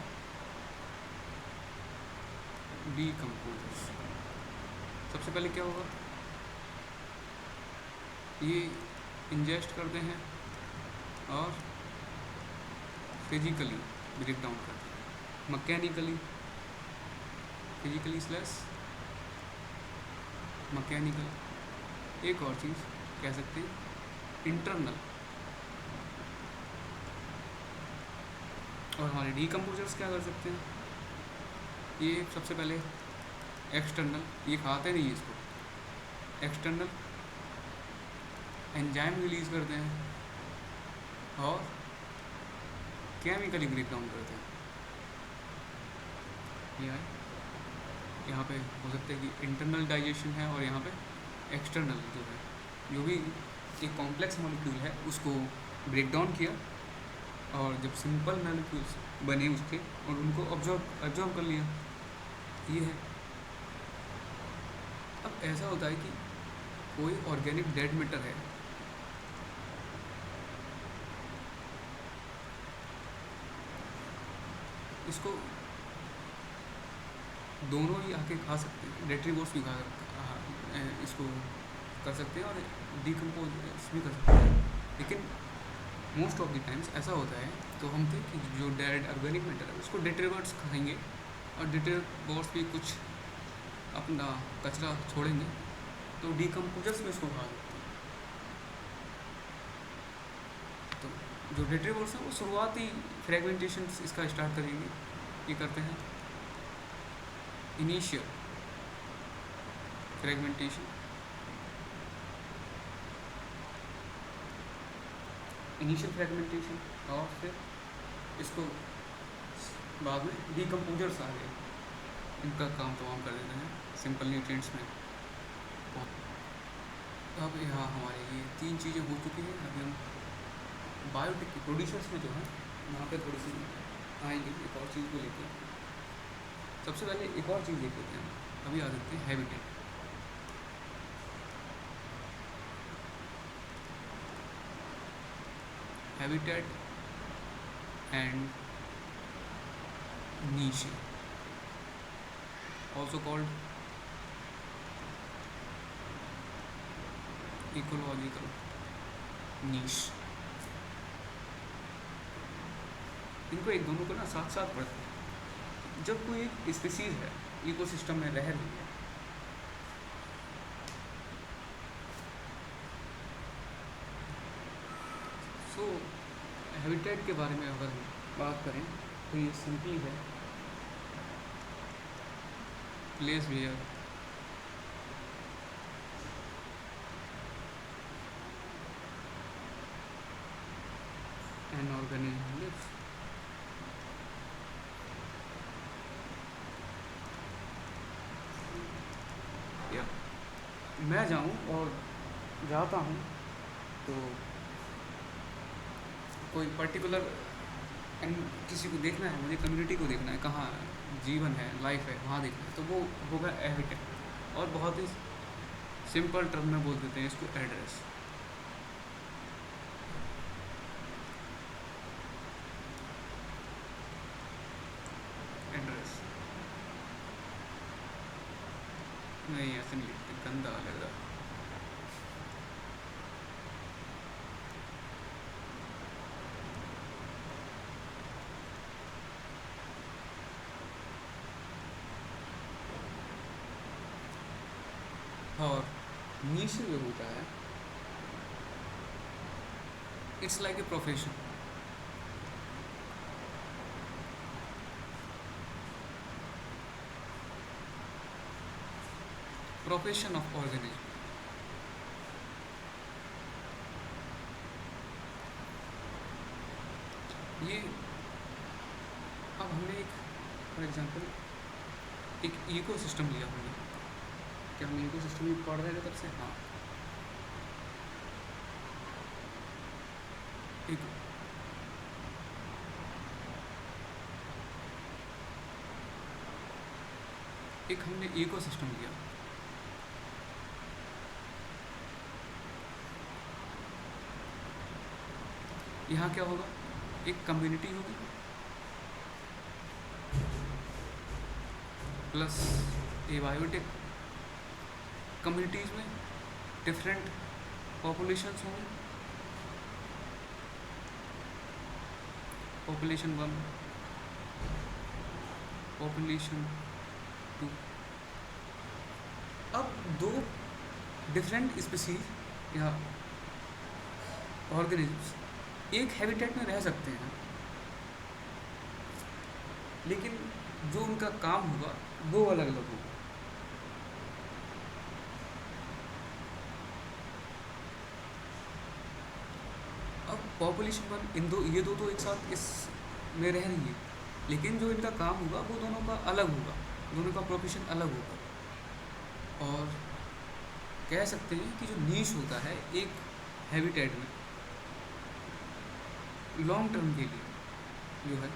डीकम्पोजर्स। सबसे पहले क्या होगा, ये इंजेस्ट करते हैं और फिजिकली ब्रेक डाउन करते हैं, मैकेनिकली, फिजिकली स्लैश मैकेनिकल। एक और चीज़ कह सकते हैं इंटरनल। और हमारे डीकम्पोजर्स क्या कर सकते हैं, ये सबसे पहले एक्सटर्नल, ये खाते नहीं इसको, एक्सटर्नल एंजाइम रिलीज करते हैं और केमिकली ब्रेक डाउन करते हैं। यहाँ पे हो सकता है कि इंटरनल डाइजेशन है और यहाँ पे एक्सटर्नल जो भी एक कॉम्प्लेक्स मॉलिक्यूल है उसको ब्रेक डाउन किया, और जब सिंपल मॉलिक्यूल्स बने उसके और उनको ऑब्जॉर्व कर लिया। ये है। अब ऐसा होता है कि कोई ऑर्गेनिक डेड मैटर है, इसको दोनों ही आके खा सकते हैं, डेट्रीवोर्स भी इसको कर सकते हैं और डिकम्पोज भी कर सकते हैं। लेकिन मोस्ट ऑफ द टाइम्स ऐसा होता है, तो हम थे कि जो डेड ऑर्गेनिक मैटर है उसको डेट्रीवर्स खाएंगे, और डेट्रीवर्स भी कुछ अपना कचरा छोड़ेंगे, तो डिकम्पोजर्स में इसको खा सकते हैं। तो जो डेट्रीवर्स हैं वो शुरुआती फ्रेगमेंटेशन इसका स्टार्ट करेंगे, ये करते हैं इनिशियल फ्रेगमेंटेशन, और फिर इसको बाद में डिकम्पोजर्स आ गए, इनका काम तमाम कर देते हैं सिंपल न्यूट्रिएंट्स में। अब यहाँ हमारे ये 3 चीज़ें हो चुकी हैं। अभी हम बायोटिक के प्रोड्यूसर्स में जो है यहाँ पे थोड़ी सी आएंगे एक और चीज़ को लेकर। सबसे पहले एक और चीज़ देख लेते हैं, अभी आ सकते हैं habitat. Habitat and niche, also called ecological niche। इनको एक दोनों को ना साथ साथ पढ़ते हैं। जब कोई एक स्पीसीज है इकोसिस्टम में रह रही है, सो हैबिटेट के बारे में अगर हम बात करें तो ये सिंपली है place where an organism lives. मैं जाऊँ और जाता हूँ तो कोई पर्टिकुलर किसी को देखना है, मुझे कम्युनिटी को देखना है, कहाँ जीवन है, लाइफ है, वहाँ देखना है, तो वो होगा हैबिटेट। और बहुत ही सिंपल टर्म में बोल देते हैं इसको एड्रेस। एड्रेस नहीं, ऐसे नहीं लिखते, गंदा लग रहा। और नीश जो होता है, it's like a profession. Profession of organism. ये अब हमने एक फॉर एग्जांपल एक इकोसिस्टम लिया हमने, क्या हम इकोसिस्टम ही पढ़ रहे थे तब से? हाँ, एक हमने इकोसिस्टम लिया, यहाँ क्या होगा, एक कम्युनिटी होगी प्लस ए बायोटिक। कम्युनिटीज़ में डिफरेंट पॉपुलेशंस होंगे, पॉपुलेशन 1, पॉपुलेशन 2। अब 2 डिफरेंट स्पीसीज या ऑर्गेनिज्म्स एक हैबिटेट में रह सकते हैं, लेकिन जो उनका काम होगा वो अलग अलग होगा। अब पॉपुलेशन 1 ये दो तो एक साथ इस में रह रही है, लेकिन जो इनका काम होगा वो दोनों का अलग होगा, दोनों का प्रोफेशन अलग होगा। और कह सकते हैं कि जो नीश होता है एक हैबिटेट में लॉन्ग टर्म के लिए जो है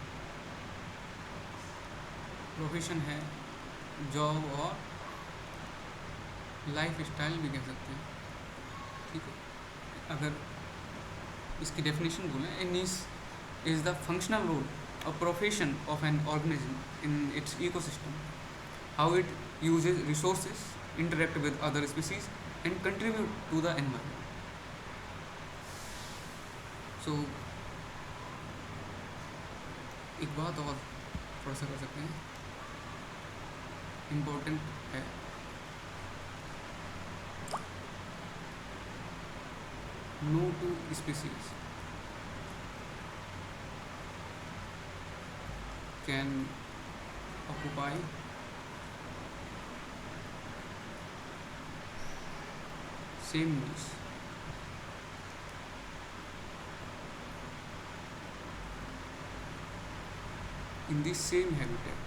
प्रोफेशन है, जॉब और लाइफ स्टाइल भी कह सकते हैं, ठीक है। अगर इसकी डेफिनेशन बोलें, ए नीश इज़ द फंक्शनल रोल और profession of an organism in its ecosystem, how it uses resources, interact with other species and contribute to the environment. So एक बात और थोड़ा सा कर सकते हैं, इम्पोर्टेंट है, no two species can occupy same niche in the same habitat.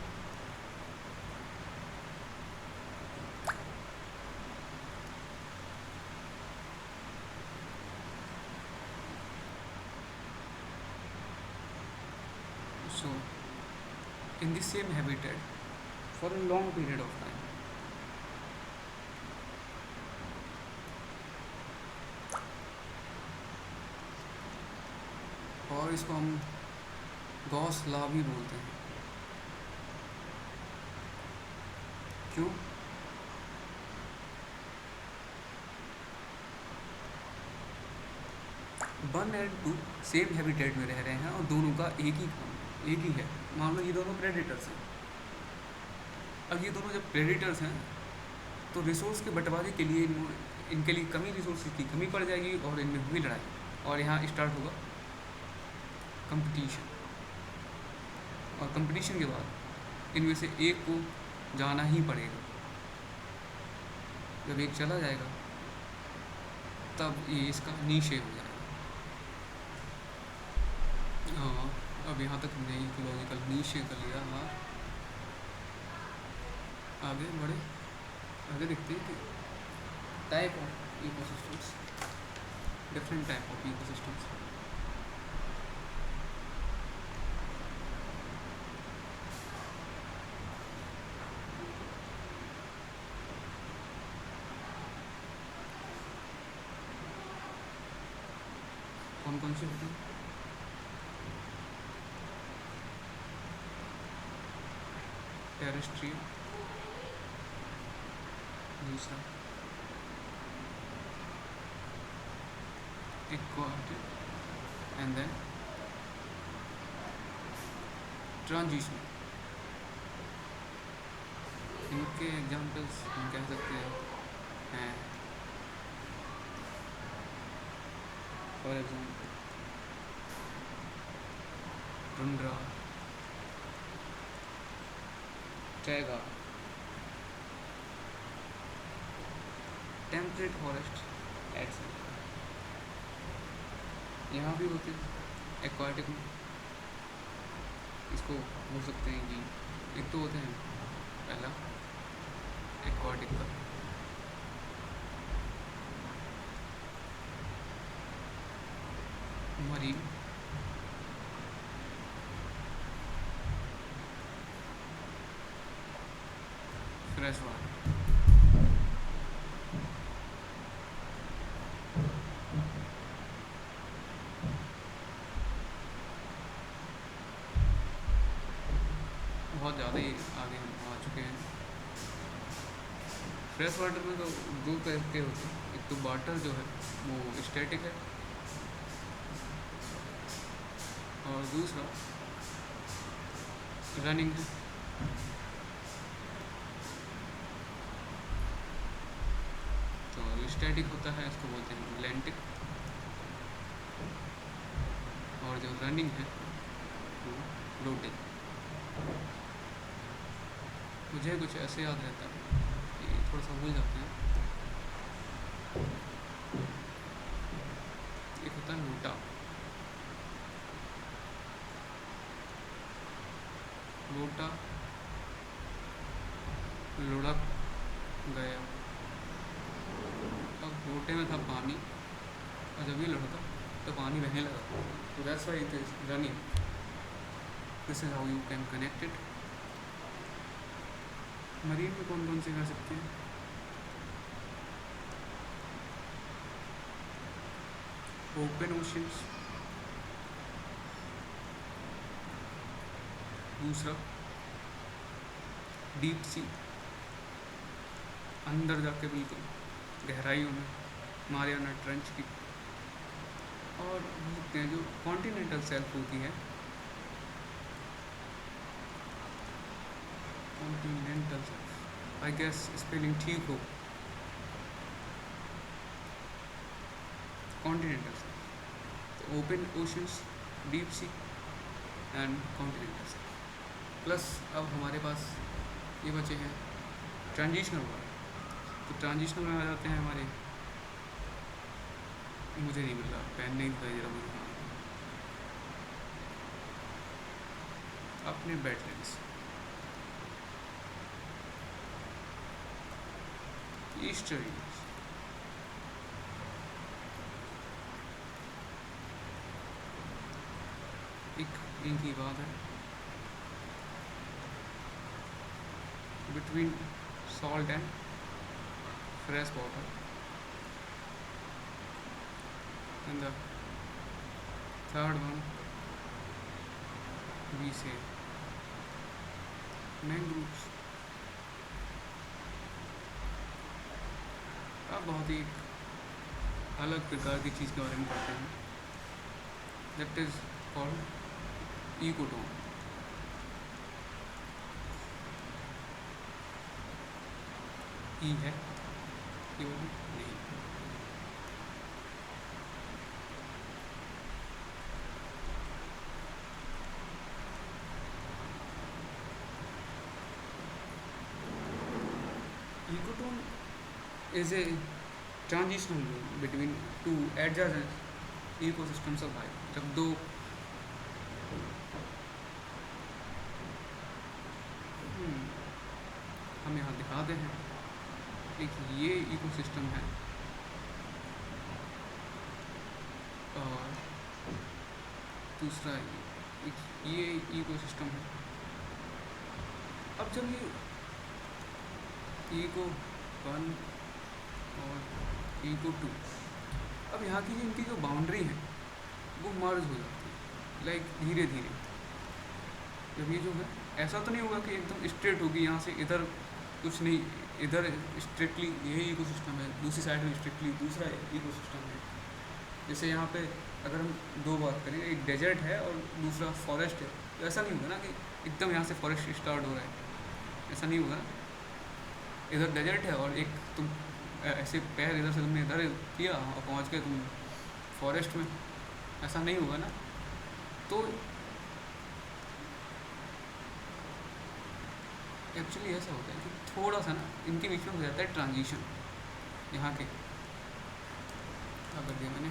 So in the same habitat for a long period of time. और इसको हम गॉस लॉ भी बोलते हैं। क्यों? One and two same habitat में रह रहे हैं और दोनों का एक ही है। मान लो ये दोनों प्रेडेटर्स हैं। अब ये दोनों जब प्रेडेटर्स हैं तो रिसोर्स के बंटवारे के लिए इनके लिए रिसोर्स की कमी पड़ जाएगी और इनमें हुई लड़ाई, और यहाँ स्टार्ट होगा कंपटीशन। और कंपटीशन के बाद इनमें से एक को जाना ही पड़ेगा। जब एक चला जाएगा तब ये इसका नीशे हो जाएगा। हाँ, अब यहाँ तक हमने इकोलॉजिकल नीशे कर लिया। हाँ, आगे बढ़े, आगे देखते हैं कि type of ecosystems, different type of ecosystems. कौन कौन से होते हैं? टेरेस्ट्रियल, दूसरा एक्वाटिक, एंड देन ट्रांजिशन। इनके एग्जाम्पल्स हम कह सकते हैं for example tundra, taiga, temperate forest etcetera. यहाँ भी होते हैं एक्वाटिक में। इसको हो सकते हैं कि एक तो होते हैं पहला एक्वाटिक का मरीन, फ्रेश वाटर। बहुत ज़्यादा ही आगे हम आ चुके हैं। फ्रेश वाटर में तो दो तरह के होते हैं। एक तो वाटर जो है वो स्टैटिक है और दूसरा रनिंग है। तो स्टैटिक होता है, इसको बोलते हैं लैंटिक, और जो रनिंग है वो फ्लोटिंग। मुझे कुछ ऐसे याद रहता है कि थोड़ा सा भूल जाते हैं। एक होता है लोटा, लोटा लुढ़क गया, अब लोटे में था पानी, और जब ये लड़का तो पानी बहने लगा, तो that's why it is running. This is how you can connect it. Marine में कौन कौन से कर सकते हैं? ओपन ओशंस, दूसरा डीप सी, अंदर जाके बिल्कुल गहराइयों में मारियाना ट्रेंच की, और बोलते हैं जो कॉन्टिनेंटल शेल्फ होती है, continental shelf, I guess spelling ठीक हो, कॉन्टिनेंटल शेल्फ। तो open oceans, deep sea and continental shelf. Plus अब हमारे पास ये बचे हैं ट्रांजिशनल वाले। तो ट्रांजिशनल में आ जाते हैं हमारे, मुझे नहीं मिल रहा, पेन नहीं दिखाई दे रहा मुझे, अपने बैटलैंड्स, ईस्टर्न, एक इनकी बात है between salt and fresh water, and the third one we say mangroves। अब बहुत ही अलग प्रकार की चीज़ के बारे में पढ़ते हैं, दैट इज कॉल्ड इकोटोन। ई है क्यों नहीं? Ecotone is a transitional zone between two adjacent ecosystems of life। जब दो हम यहाँ दिखाते हैं, एक ये इकोसिस्टम है और दूसरा एक ये इकोसिस्टम है। अब जब ये इको 1 और इको 2, अब यहाँ की इनकी जो बाउंड्री है वो मर्ज हो जाती है, लाइक धीरे धीरे। जब ये जो है, ऐसा तो नहीं होगा कि एकदम स्ट्रेट होगी यहाँ से इधर कुछ नहीं, इधर स्ट्रिक्टली यही इकोसिस्टम है, दूसरी साइड में स्ट्रिक्टली दूसरा इकोसिस्टम है। जैसे यहाँ पे अगर हम दो बात करें, एक डेजर्ट है और दूसरा फॉरेस्ट है, तो ऐसा नहीं होगा ना कि एकदम यहाँ से फॉरेस्ट स्टार्ट हो रहा है, ऐसा नहीं होगा ना। इधर डेजर्ट है और एक तुम ऐसे पैर इधर से तुमने इधर किया और पहुँच गए तुम फॉरेस्ट में, ऐसा नहीं होगा ना। तो एक्चुअली ऐसा होता है कि थोड़ा सा ना इनके बीच में हो जाता है ट्रांजिशन। यहाँ के क्या कर दिया मैंने,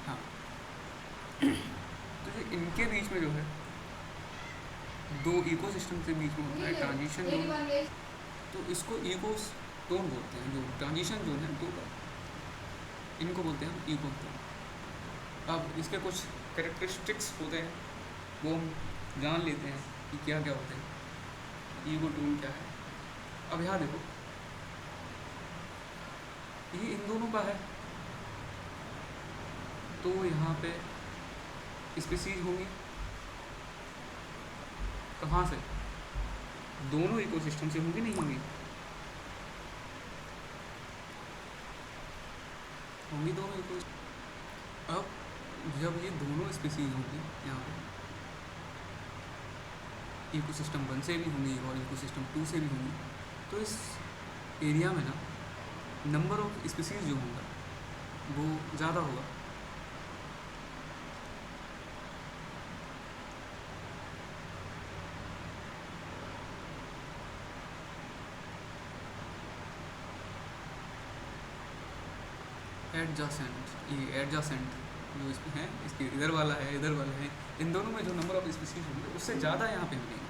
हाँ तो ये इनके बीच में जो है दो इकोसिस्टम के बीच में होता है ट्रांजिशन जोन। तो इसको इकोटोन बोलते हैं, जो ट्रांजिशन जोन है दो का, इनको बोलते हैं इकोटोन। अब इसके कुछ कैरेक्टरिस्टिक्स होते हैं, वो हम जान लेते हैं कि क्या क्या होते हैं, इकोटोन क्या है। अब यहाँ देखो, ये इन दोनों का है, तो यहाँ पे स्पीसीज होंगी कहाँ से, दोनों इकोसिस्टम से होंगी, नहीं होंगी, होंगी दोनों इकोसिस्टम। अब जब ये दोनों स्पीसीज होंगी यहाँ पे, इकोसिस्टम 1 से भी होंगी और इकोसिस्टम 2 से भी होंगी, तो इस एरिया में ना नंबर ऑफ स्पीसीज जो होगा वो ज़्यादा होगा। एडजासेंट, ये एडजासेंट जो इसमें है, इसके इधर वाला है, इधर वाला है, इन दोनों में जो नंबर ऑफ स्पीसीज होंगे उससे ज़्यादा यहाँ पे मिलेंगे।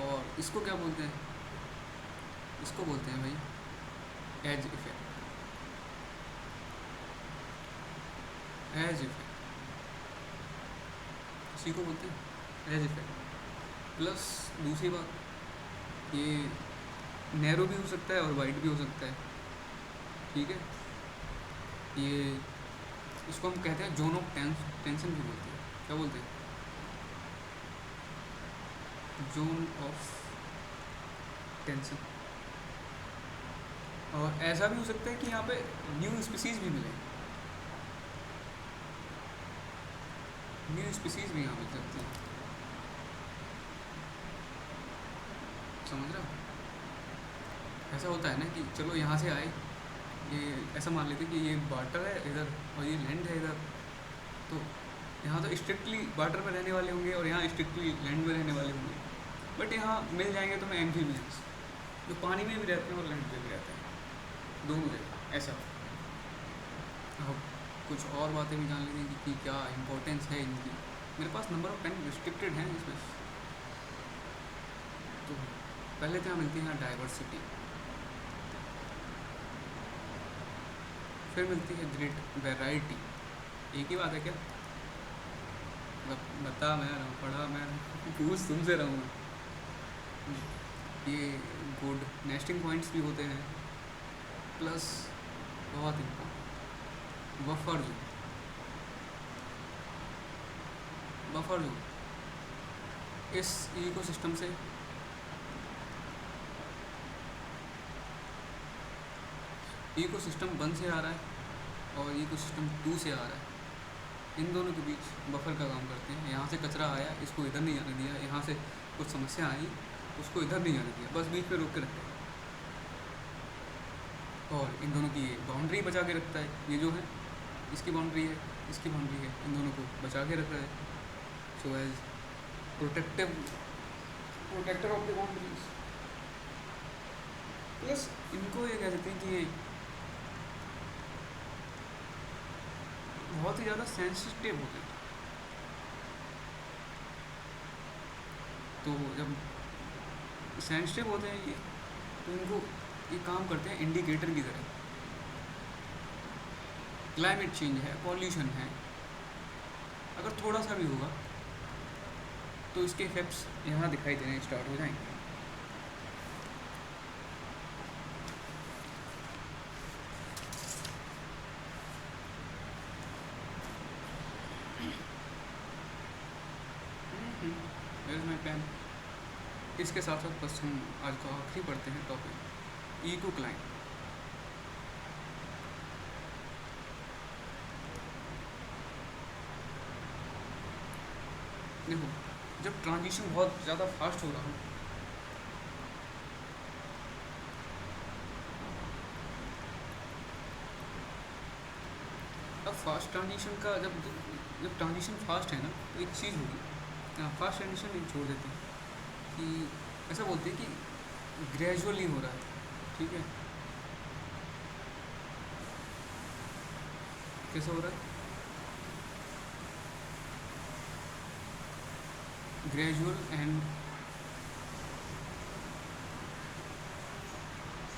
और इसको क्या बोलते हैं, इसको बोलते हैं भाई एज इफेक्ट। एज इफेक्ट इसी को बोलते हैं, एज इफेक्ट। प्लस दूसरी बात, ये नैरो भी हो सकता है और वाइड भी हो सकता है, ठीक है। ये इसको हम कहते हैं जोन ऑफ टेंशन भी बोलते हैं। क्या बोलते हैं? Zone of tension. और ऐसा भी हो सकता है कि यहाँ पे न्यू स्पीसीज भी मिले, न्यू स्पीसीज भी यहाँ मिल सकती है। समझ रहा हो? ऐसा होता है ना कि चलो यहाँ से आए, ये ऐसा मान लेते कि ये वाटर है इधर और ये लैंड है इधर, तो यहाँ तो स्ट्रिक्टली वाटर में रहने वाले होंगे और यहाँ स्ट्रिक्टली लैंड में रहने वाले होंगे। बट यहाँ मिल जाएंगे तुम्हें एम्फीबियंस, जो पानी में भी रहते हैं और लैंड पे भी रहते हैं, दोनों जगह ऐसा। अब कुछ और बातें भी जान लेंगे कि क्या इंपॉर्टेंस है इनकी। मेरे पास नंबर ऑफ पेन रिस्ट्रिक्टेड हैं इसमें। तो पहले क्या मिलती है यहाँ? डाइवर्सिटी। फिर मिलती है ग्रेट वैरायटी। एक ही बात है क्या? मतलब बता मैं रहा हूँ, पढ़ा मैं पूछ तुमसे रहा हूँ। ये गुड नेस्टिंग पॉइंट्स भी होते हैं। प्लस बहुत important buffer zone. Buffer zone इस इकोसिस्टम से इकोसिस्टम 1 से आ रहा है और इकोसिस्टम 2 से आ रहा है, इन दोनों के बीच बफर का काम करते हैं। यहाँ से कचरा आया, इसको इधर नहीं आने दिया, यहाँ से कुछ समस्या आई, उसको इधर नहीं आने दिया, बस बीच में रोक के रखते हैं। और इन दोनों की बाउंड्री बचा के रखता है। ये जो है इसकी बाउंड्री है, इसकी बाउंड्री है, इन दोनों को बचा के रख रहा है। So as protector of the boundaries. Plus इनको ये कह सकते हैं कि ये बहुत ही ज़्यादा सेंसिटिव होते हैं। तो जब सेंसिटिव होते हैं ये, तो इनको ये काम करते हैं इंडिकेटर की तरह। क्लाइमेट चेंज है, पॉल्यूशन है, अगर थोड़ा सा भी होगा तो इसके इफेक्ट्स यहाँ दिखाई देने स्टार्ट हो जाएंगे। My pen. इसके साथ साथ बस हम आज का आखिरी पढ़ते हैं टॉपिक, इको क्लाइम। देखो, जब ट्रांजिशन बहुत ज़्यादा फास्ट हो रहा हो, अब फास्ट ट्रांजिशन का जब जब ट्रांजिशन फास्ट है ना, तो एक चीज़ होगी, फास्ट ट्रांजिशन एक छोड़ देते हैं कि ऐसा बोलते हैं कि ग्रेजुअली हो रहा है, ठीक है। कैसे हो रहा है? Gradual and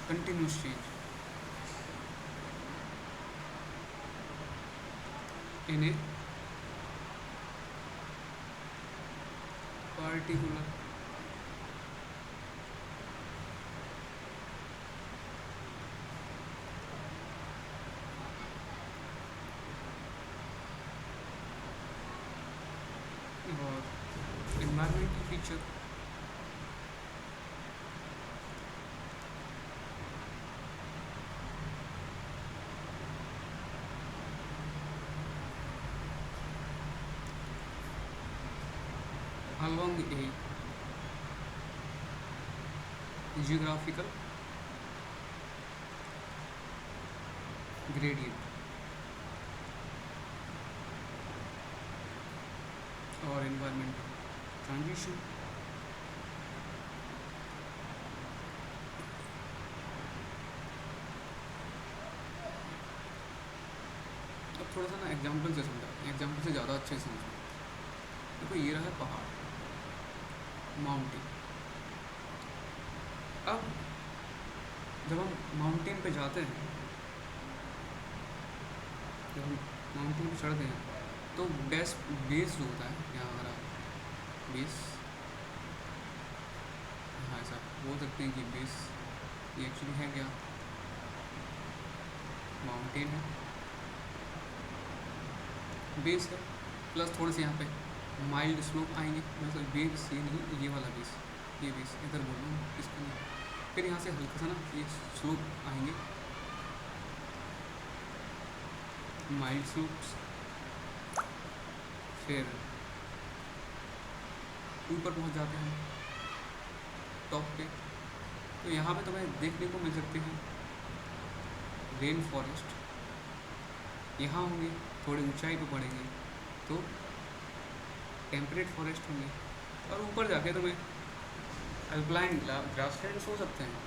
continuous change in A particular और environmental feature। along a geographical gradient or environmental transition। अब थोड़ा सा ना एग्जाम्पल से समझा, एग्जाम्पल से ज़्यादा अच्छे से समझो। देखो, ये रहा है पहाड़, माउंटेन। अब जब हम माउंटेन पे जाते हैं, जब हम माउंटेन पे चढ़ते हैं, तो बेस जो होता है, यहाँ हमारा बेस, हाँ ऐसा बोल सकते हैं कि बेस ये एक्चुअली है क्या, माउंटेन है, बेस है, प्लस थोड़े से यहाँ पे माइल्ड स्लोप आएंगे, मतलब बेस ये नहीं, ये वाला बेस, ये बेस इधर बोल रहा हूँ, इसको नहीं, फिर यहाँ से हल्का सा ना ये स्लोप आएंगे, माइल्ड स्लोप्स, फिर ऊपर पहुँच जाते हैं टॉप पे। तो यहाँ पे तुम्हें देखने को मिल सकते हैं रेन फॉरेस्ट, यहाँ होंगे, थोड़ी ऊंचाई पे पड़ेंगे तो टेम्परेट फॉरेस्ट होंगे, और ऊपर जाके तुम्हें अल्पलाइन ग्रासलैंड्स हो सकते हैं,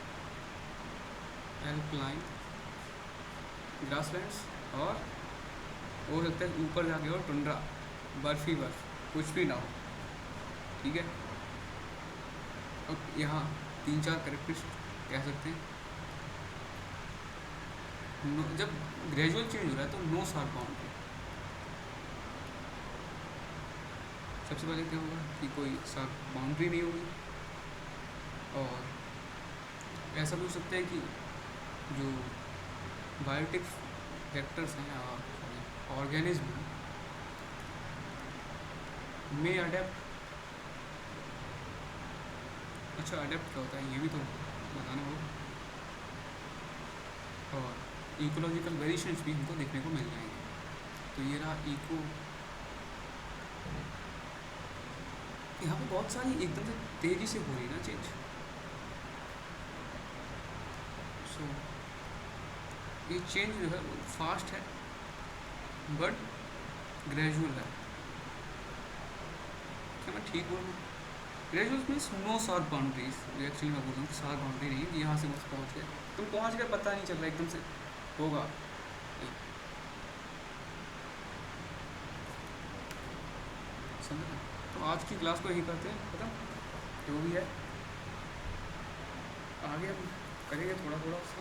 अल्पलाइन ग्रासलैंड्स, और हो सकता है ऊपर जाके और टुंड्रा, बर्फ ही बर्फ, कुछ भी ना हो, ठीक है। अब यहाँ 3-4 करेक्टरिस्टिक कह सकते हैं। जब ग्रेजुअल चेंज हो रहा है तो नो शार्प बाउंड्री, सबसे पहले क्या होगा कि कोई शार्प बाउंड्री नहीं होगी, और ऐसा भी हो सकता है कि जो बायोटिक फैक्टर्स हैं, ऑर्गेनिज्म में अडेप्ट, अच्छा अडेप्ट क्या होता है ये भी तो बताना होगा, और इकोलॉजिकल वेरिएशंस भी हमको देखने को मिल जाएंगे। तो ये रहा इको, यहाँ पे बहुत सारी एकदम से तेज़ी से हो रही है ना चेंज, सो ये चेंज जो है वो फास्ट है बट ग्रेजुअल है, क्या मैं ठीक बोल रहा हूँ? Gradual means no sharp boundaries, actually मैं बोल रहा हूँ शार्प बाउंड्री नहीं है, यहाँ से बस पहुँच गए, तुम पहुँच गए पता नहीं चल रहा एकदम से होगा। समझा? तो आज की क्लास को यही करते हैं, पता जो भी है आगे हम करेंगे थोड़ा थोड़ा सा,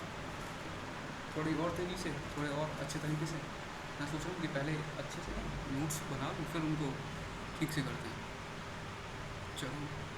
थोड़ी और तेज़ी से, थोड़े और अच्छे तरीके से। मैं सोच रहा हूँ कि पहले अच्छे से नोट्स बना लूँ फिर उनको ठीक से करते हैं। चलो।